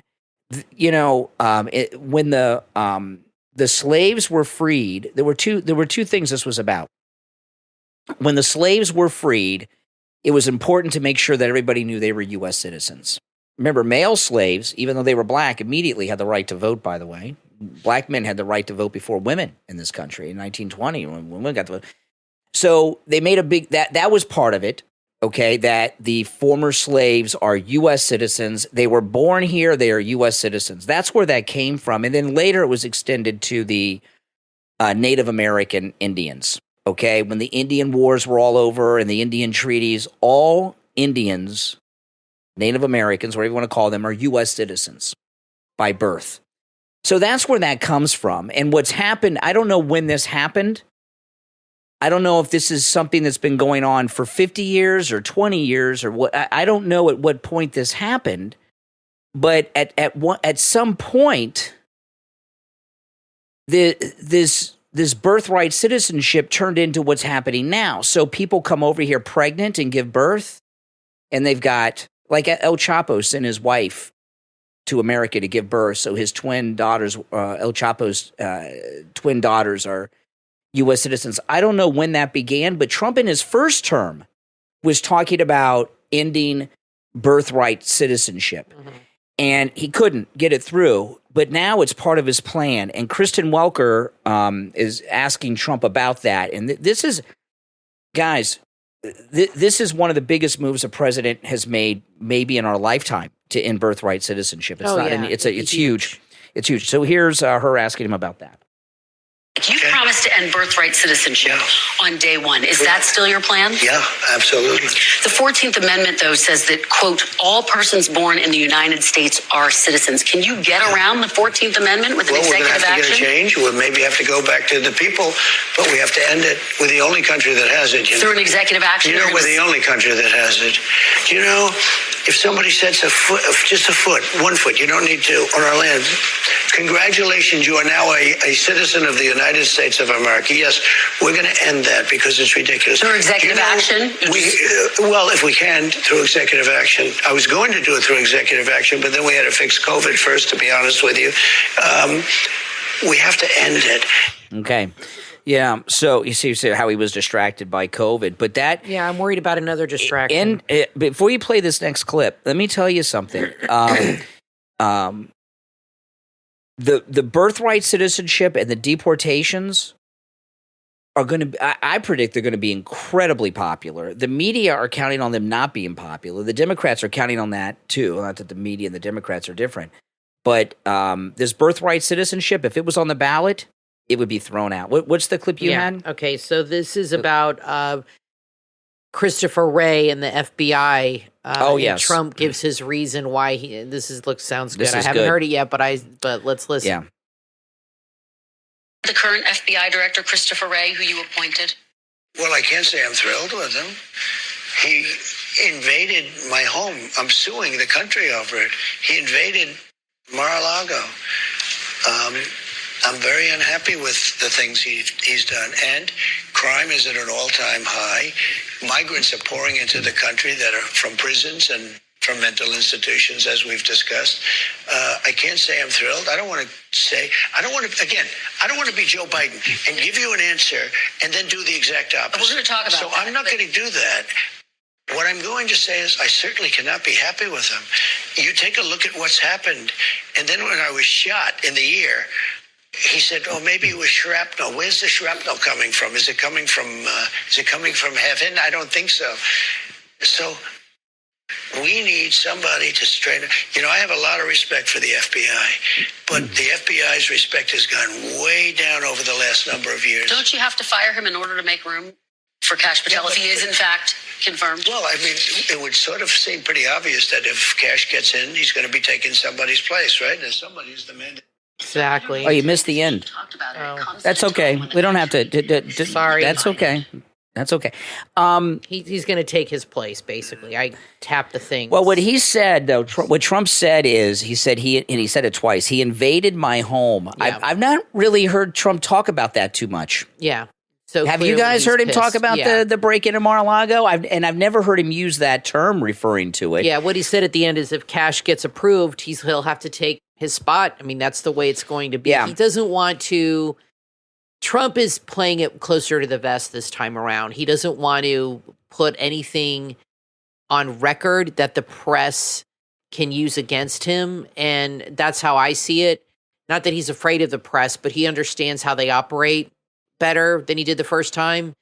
When the slaves were freed, there were two things this was about. When the slaves were freed, it was important to make sure that everybody knew they were U.S. citizens. Remember, male slaves, even though they were black, immediately had the right to vote, by the way. Black men had the right to vote before women in this country in 1920 when women got to vote. So they made a big, that was part of it. Okay, that the former slaves are U.S. citizens. They were born here. They are U.S. citizens. That's where that came from. And then later it was extended to the Native American Indians. Okay, when the Indian Wars were all over and the Indian treaties, all Indians Native Americans, whatever you want to call them, are U.S. citizens by birth. So that's where that comes from. And what's happened, I don't know when this happened. I don't know if this is something that's been going on for 50 years or 20 years or what. I don't know at what point this happened. But at some point, this birthright citizenship turned into what's happening now. So people come over here pregnant and give birth, and they've got, like El Chapo sent his wife to America to give birth. So his twin daughters, El Chapo's twin daughters, are U.S. citizens. I don't know when that began, but Trump in his first term was talking about ending birthright citizenship. Mm-hmm. And he couldn't get it through, but now it's part of his plan. And Kristen Welker is asking Trump about that. And this is, guys, this is one of the biggest moves a president has made maybe in our lifetime to end birthright citizenship. It's it's huge. It's huge. So here's her asking him about that. You promised to end birthright citizenship on day one. Is that still your plan? Yeah, absolutely. The 14th Amendment, though, says that, quote, all persons born in the United States are citizens. Can you get around the 14th Amendment with an executive action? We're going to have to get a change. We'll maybe have to go back to the people, but we have to end it. We're the only country that has it. Through an executive action? You know, we're the only country that has it. You know, if somebody sets a foot, just a foot, 1 foot, you don't need to, on our land, congratulations, you are now a citizen of the United States of America. Yes, we're going to end that because it's ridiculous. Through executive action? Well, if we can, through executive action. I was going to do it through executive action, but then we had to fix COVID first, to be honest with you. We have to end it. Okay. Yeah, so you see how he was distracted by COVID, but that... Yeah, I'm worried about another distraction. And before you play this next clip, let me tell you something. The birthright citizenship and the deportations are going to, I predict they're going to be incredibly popular. The media are counting on them not being popular. The Democrats are counting on that too. Not that the media and the Democrats are different. But this birthright citizenship, if it was on the ballot, it would be thrown out. What's the clip you had? Okay, so this is about Christopher Wray and the FBI. Yes. Trump gives his reason why sounds good. I haven't heard it yet, but let's listen. Yeah. The current FBI director, Christopher Wray, who you appointed? Well, I can't say I'm thrilled with him. He invaded my home. I'm suing the country over it. He invaded Mar-a-Lago. I'm very unhappy with the things he's done. And crime is at an all-time high. Migrants are pouring into the country that are from prisons and from mental institutions, as we've discussed. I can't say I'm thrilled. I don't want to be Joe Biden and give you an answer and then do the exact opposite. We're going to talk about So I'm not going to do that. What I'm going to say is I certainly cannot be happy with him. You take a look at what's happened. And then when I was shot in the ear, he said, "Oh, maybe it was shrapnel." Where's the shrapnel coming from? Is it coming from heaven? I don't think so. So we need somebody to straighten. You know, I have a lot of respect for the FBI, but the FBI's respect has gone way down over the last number of years. Don't you have to fire him in order to make room for Kash Patel if he is in fact confirmed? Well, I mean, it would sort of seem pretty obvious that if Kash gets in, he's going to be taking somebody's place, right? And somebody's the man. Exactly. Oh, you missed the end. That's okay. We don't have to. Sorry. That's okay. That's okay. He's going to take his place, basically. I tapped the thing. Well, what he said, though, what Trump said is, he said it twice. He invaded my home. Yeah. I've not really heard Trump talk about that too much. Yeah. So have you guys heard him talk about the break-in at Mar-a-Lago? I've never heard him use that term referring to it. Yeah, what he said at the end is if Kash gets approved, he'll have to take his spot. I mean, that's the way it's going to be. Yeah. He doesn't want to. Trump is playing it closer to the vest this time around. He doesn't want to put anything on record that the press can use against him. And that's how I see it. Not that he's afraid of the press, but he understands how they operate better than he did the first time.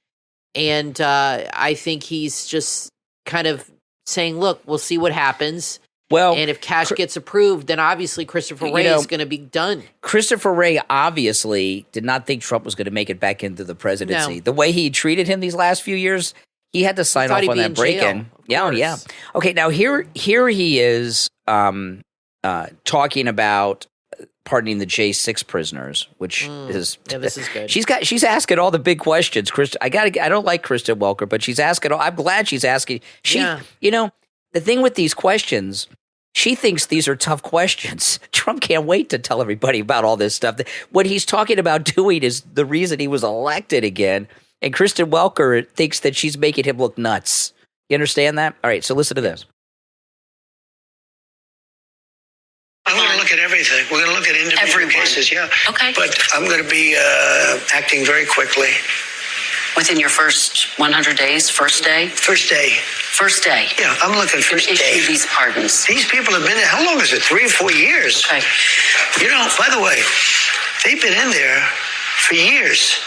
And I think he's just kind of saying, look, we'll see what happens. Well, and if Kash gets approved, then obviously Christopher Wray is going to be done. Christopher Wray obviously did not think Trump was going to make it back into the presidency. No. The way he treated him these last few years, He had to sign off on that break-in. Yeah. Okay, now here he is talking about pardoning the J6 prisoners, which is this is good. She's asking all the big questions. I don't like Kristen Welker, but she's asking. I'm glad she's asking. You know, the thing with these questions, she thinks these are tough questions. Trump can't wait to tell everybody about all this stuff. What he's talking about doing is the reason he was elected again. And Kristen Welker thinks that she's making him look nuts. You understand that? All right, so listen to this. I'm going to look at everything. We're going to look at individual cases, yeah. Okay. But I'm going to be acting very quickly. Within your first 100 days, first day? First day. First day. Yeah, I'm looking first day. Issue these pardons. These people have been there. How long is it? 3 or 4 years? Okay. You know, by the way, they've been in there for years.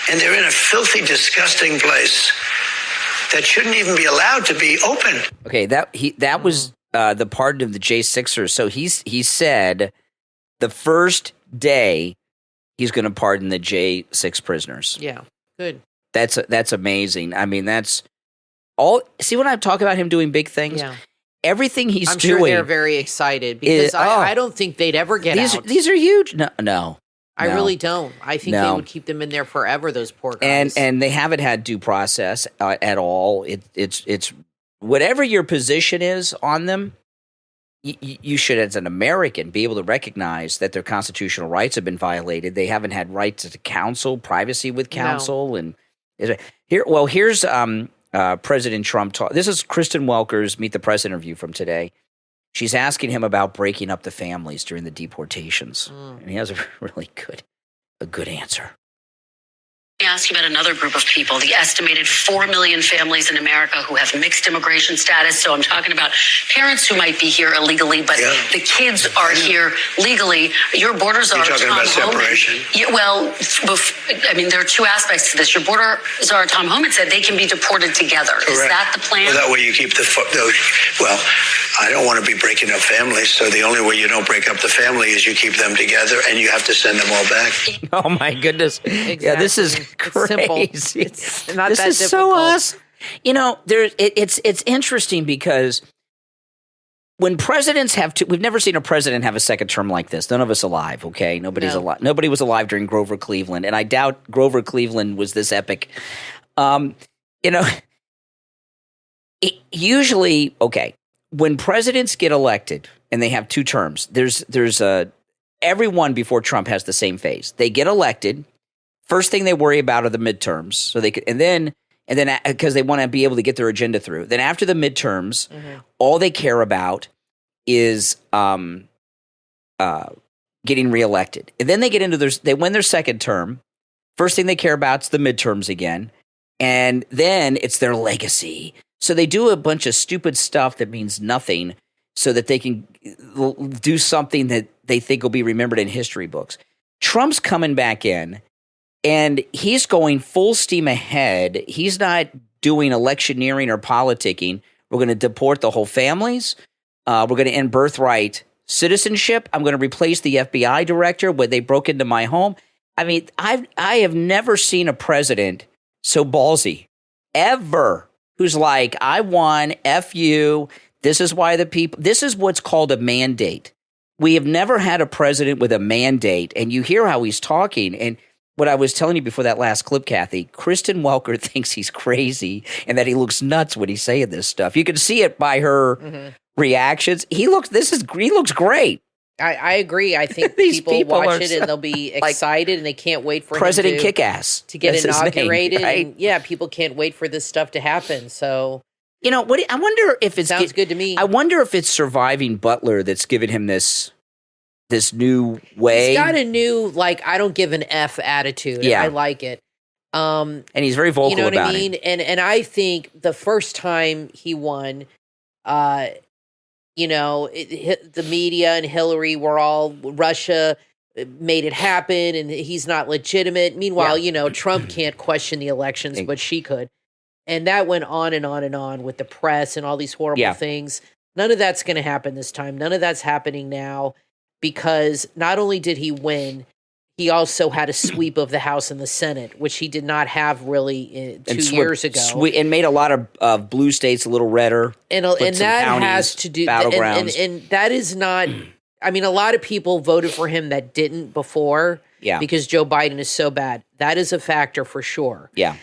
And they're in a filthy, disgusting place that shouldn't even be allowed to be open. Okay, that was the pardon of the J6ers. So he said the first day he's going to pardon the J6 prisoners. Yeah, good. That's amazing. I mean, that's all. See, when I talk about him doing big things, everything he's I'm doing. Sure they're very excited because I don't think they'd ever get out. These are huge. No. I really don't. I think they would keep them in there forever. Those poor guys. And they haven't had due process at all. It's whatever your position is on them. You should, as an American, be able to recognize that their constitutional rights have been violated. They haven't had rights to counsel, privacy with counsel, and here's President Trump. This is Kristen Welker's Meet the President interview from today. She's asking him about breaking up the families during the deportations, and he has a good answer. Let me ask you about another group of people, the estimated 4 million families in America who have mixed immigration status. So I'm talking about parents who might be here illegally, but the kids are here legally. Your borders are talking about separation. Yeah, well, I mean, there are two aspects to this. Your border czar, Tom Homan, said they can be deported together. Correct. Is that the plan? Well, that way you keep well, I don't want to be breaking up families, so the only way you don't break up the family is you keep them together and you have to send them all back. Oh, my goodness. Exactly. Yeah, this is crazy. It's not this that is difficult. so us. You know, it's interesting because when presidents we've never seen a president have a second term like this. None of us alive, okay? Nobody's alive. Nobody was alive during Grover Cleveland, and I doubt Grover Cleveland was this epic. You know, usually, okay, when presidents get elected and they have 2 terms, there's everyone before Trump has the same phase. They get elected. First thing they worry about are the midterms, so they could, and then because they want to be able to get their agenda through. Then after the midterms, all they care about is getting reelected. And then they get into they win their second term. First thing they care about is the midterms again, and then it's their legacy. So they do a bunch of stupid stuff that means nothing, so that they can do something that they think will be remembered in history books. Trump's coming back in. And he's going full steam ahead. He's not doing electioneering or politicking. We're going to deport the whole families. We're going to end birthright citizenship. I'm going to replace the FBI director when they broke into my home. I mean, I have never seen a president so ballsy, ever, who's like, I won, F you. This is why this is what's called a mandate. We have never had a president with a mandate. And you hear how he's talking. And what I was telling you before that last clip, Kathy, Kristen Welker thinks he's crazy and that he looks nuts when he's saying this stuff. You can see it by her reactions. He looks great. I agree. I think people watch it and they'll be excited and they can't wait for President him Kick-Ass to get inaugurated. Name, right? And people can't wait for this stuff to happen. So, you know, I wonder if it sounds good to me. I wonder if it's surviving Butler that's given him this new way. He's got a new, I don't give an F attitude. Yeah. I like it. And he's very vocal about it. You know what I mean? And I think the first time he won, the media and Hillary were all, Russia made it happen and he's not legitimate. Meanwhile, Trump can't question the elections, but she could. And that went on and on and on with the press and all these horrible things. None of that's going to happen this time. None of that's happening now. Because not only did he win, he also had a sweep of the House and the Senate, which he did not have really 2 years ago. And made a lot of blue states a little redder. And that has to do, and that is not, I mean, a lot of people voted for him that didn't before because Joe Biden is so bad. That is a factor for sure. Yeah.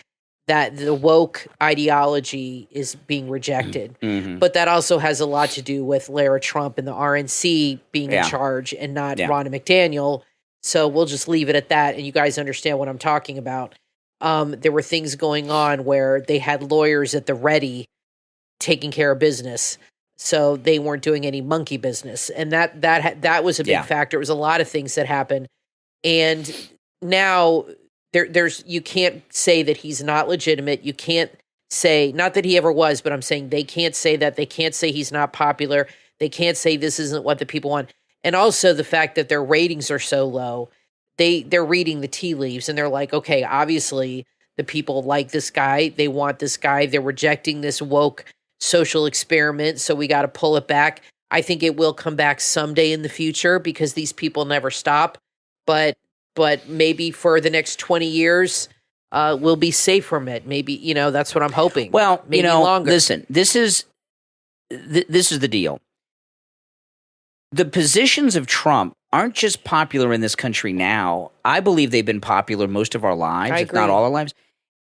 That the woke ideology is being rejected. Mm-hmm. But that also has a lot to do with Lara Trump and the RNC being in charge and not Ronna McDaniel. So we'll just leave it at that, and you guys understand what I'm talking about. There were things going on where they had lawyers at the ready taking care of business, so they weren't doing any monkey business, and that was a big factor. It was a lot of things that happened, and now there's you can't say that he's not legitimate. You can't say, not that he ever was, but I'm saying they can't say that. They can't say he's not popular. They can't say this isn't what the people want. And also the fact that their ratings are so low, they're reading the tea leaves and they're like, okay, obviously the people like this guy. They want this guy. They're rejecting this woke social experiment. So we got to pull it back. I think it will come back someday in the future because these people never stop. But maybe for the next 20 years, we'll be safe from it. Maybe, that's what I'm hoping. Well, maybe longer. Listen, this is the deal. The positions of Trump aren't just popular in this country now. I believe they've been popular most of our lives, if not all our lives.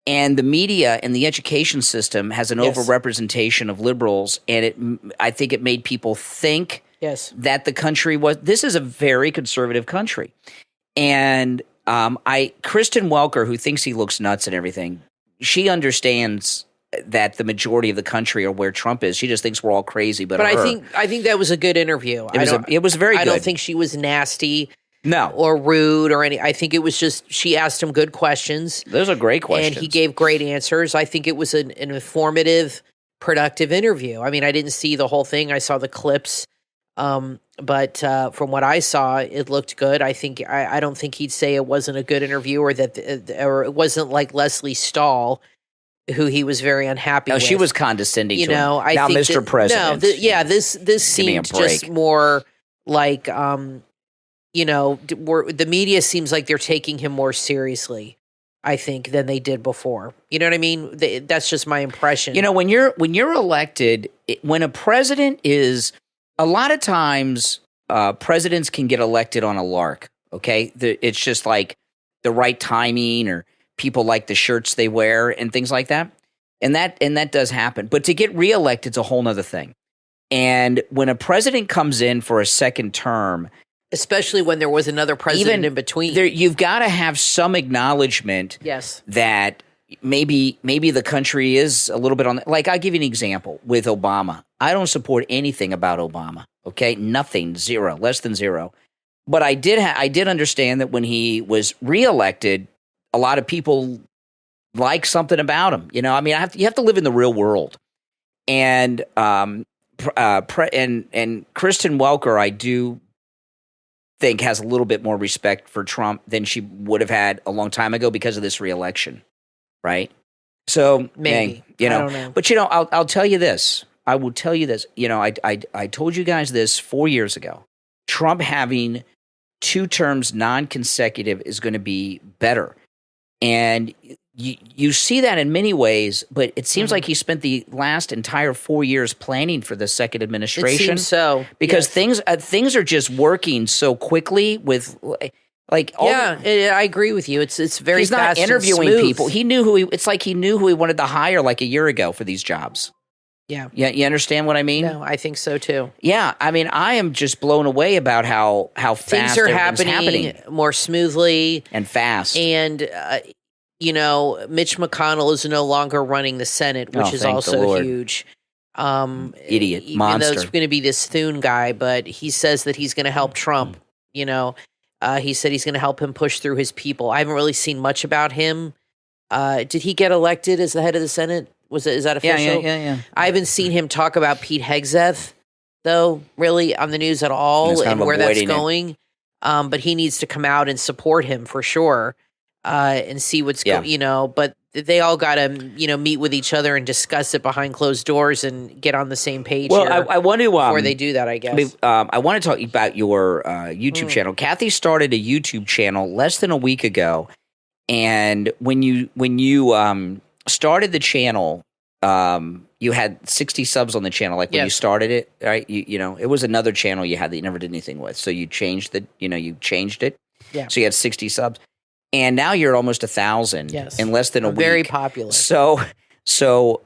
And the media and the education system has an overrepresentation of liberals, and I think it made people think that the country this is a very conservative country. And Kristen Welker, who thinks he looks nuts and everything, she understands that the majority of the country are where Trump is. She just thinks we're all crazy. But I think that was a good interview. It was very good. I don't think she was nasty. No. Or rude or any. I think it was just she asked him good questions. Those are great questions. And he gave great answers. I think it was an informative, productive interview. I mean, I didn't see the whole thing. I saw the clips. But from what I saw, it looked good. I think I don't think he'd say it wasn't a good interview or that or it wasn't like Leslie Stahl, who he was very unhappy with. She was condescending to him. Now, think Mr. President. This seemed just more like, the media seems like they're taking him more seriously, I think, than they did before. You know what I mean? That's just my impression. When you're elected, when a president is, a lot of times presidents can get elected on a lark, okay? It's just like the right timing or people like the shirts they wear and things like that. And that does happen. But to get reelected is a whole nother thing. And when a president comes in for a second term, especially when there was another president in between, you've got to have some acknowledgement that maybe the country is a little bit on like, I'll give you an example with Obama. I don't support anything about Obama. Okay. Nothing, zero, less than zero. But I did understand that when he was reelected, a lot of people like something about him. You have to live in the real world. And and Kristen Welker, I do think has a little bit more respect for Trump than she would have had a long time ago because of this reelection, right? So maybe I don't know. But I'll tell you this. I will tell you this. I told you guys this 4 years ago. Trump having 2 terms non-consecutive is going to be better. And you see that in many ways, but it seems like he spent the last entire 4 years planning for the second administration. It seems so. Because things are just working so quickly with I agree with you. It's very he's fast not interviewing and smooth. people. He knew it's like he knew who he wanted to hire like a year ago for these jobs. Yeah. You understand what I mean? No, I think so too. Yeah. I mean, I am just blown away about how fast things are happening more smoothly and fast. And, Mitch McConnell is no longer running the Senate, which is also huge. Idiot, even monster. Though it's going to be this Thune guy, but he says that he's going to help Trump. He said he's going to help him push through his people. I haven't really seen much about him. Did he get elected as the head of the Senate? Is that official? Yeah. I haven't seen him talk about Pete Hegseth, though, really on the news at all and where that's going. But he needs to come out and support him for sure and see what's going. But they all got to, meet with each other and discuss it behind closed doors and get on the same page. Well, I want to before they do that, I guess. I want to talk about your YouTube channel. Kathy started a YouTube channel less than a week ago, and when you started the channel, you had 60 subs on the channel. Like when you started it, right? It was another channel you had that you never did anything with, so you changed it. Yeah. So you had 60 subs. And now you're at almost 1,000 in less than a week. Very popular. So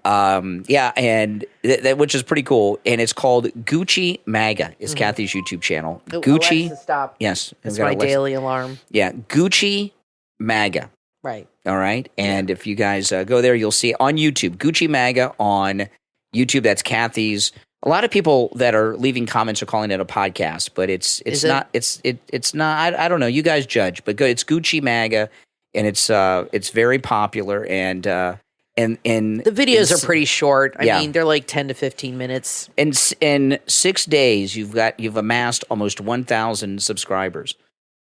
and that which is pretty cool. And it's called Gucci MAGA. Is Kathy's YouTube channel. Oh, Gucci. Alexa, stop. Yes, it's my daily alarm. Yeah, Gucci MAGA. Right. All right. And if you guys go there, you'll see on YouTube Gucci MAGA on YouTube. That's Kathy's. A lot of people that are leaving comments are calling it a podcast, but it's not. It's not. I don't know. You guys judge, but it's Gucci MAGA, and it's very popular. And the videos are pretty short. I mean, they're like 10 to 15 minutes. In 6 days, you've amassed almost 1,000 subscribers.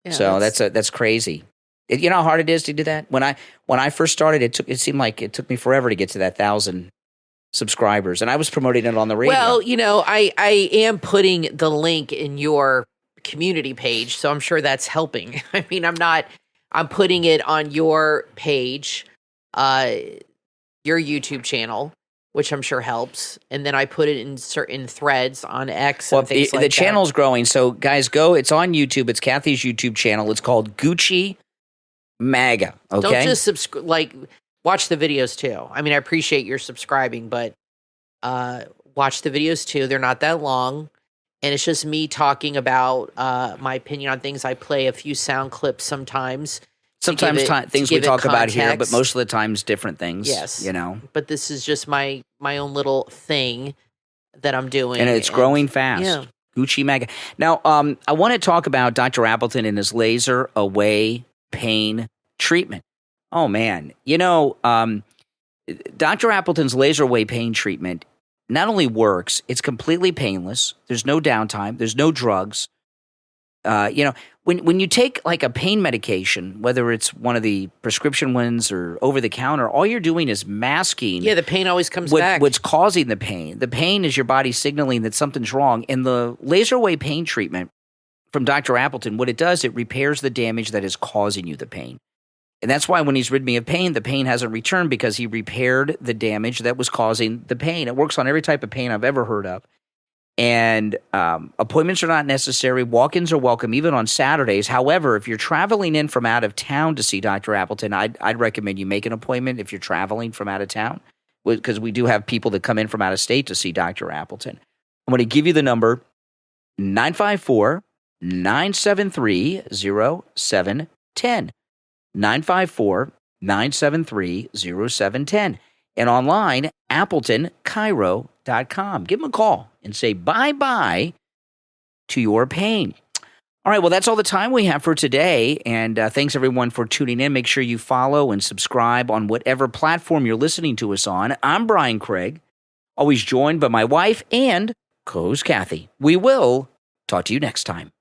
Yeah, so that's crazy. You know how hard it is to do that. When I first started, it seemed like it took me forever to get to that 1,000. Subscribers, and I was promoting it on the radio. Well, I am putting the link in your community page, so I'm sure that's helping. I mean, I'm putting it on your page, your YouTube channel, which I'm sure helps, and then I put it in certain threads on X. And things like the channel's growing, so guys, it's on YouTube. It's Kathy's YouTube channel. It's called Gucci MAGA. Okay, don't just subscribe. Watch the videos too. I mean, I appreciate your subscribing, but watch the videos too. They're not that long, and it's just me talking about my opinion on things. I play a few sound clips sometimes. Sometimes things we talk about here, but most of the times different things. Yes, But this is just my own little thing that I'm doing, and it's growing fast. Yeah. Gucci MAGA. Now, I want to talk about Dr. Appleton and his laser away pain treatment. Oh, man. Dr. Appleton's laser away pain treatment not only works, it's completely painless. There's no downtime. There's no drugs. When you take like a pain medication, whether it's one of the prescription ones or over the counter, all you're doing is masking. Yeah, the pain always comes back. What's causing the pain? The pain is your body signaling that something's wrong. And the laser away pain treatment from Dr. Appleton, what it does, it repairs the damage that is causing you the pain. And that's why when he's rid me of pain, the pain hasn't returned because he repaired the damage that was causing the pain. It works on every type of pain I've ever heard of. And appointments are not necessary. Walk-ins are welcome, even on Saturdays. However, if you're traveling in from out of town to see Dr. Appleton, I'd recommend you make an appointment if you're traveling from out of town, because we do have people that come in from out of state to see Dr. Appleton. I'm going to give you the number, 954-973-0710. 954-973-0710. And online, AppletonChiro.com. Give them a call and say bye-bye to your pain. All right, well, that's all the time we have for today. And thanks, everyone, for tuning in. Make sure you follow and subscribe on whatever platform you're listening to us on. I'm Brian Craig, always joined by my wife and co-host Kathy. We will talk to you next time.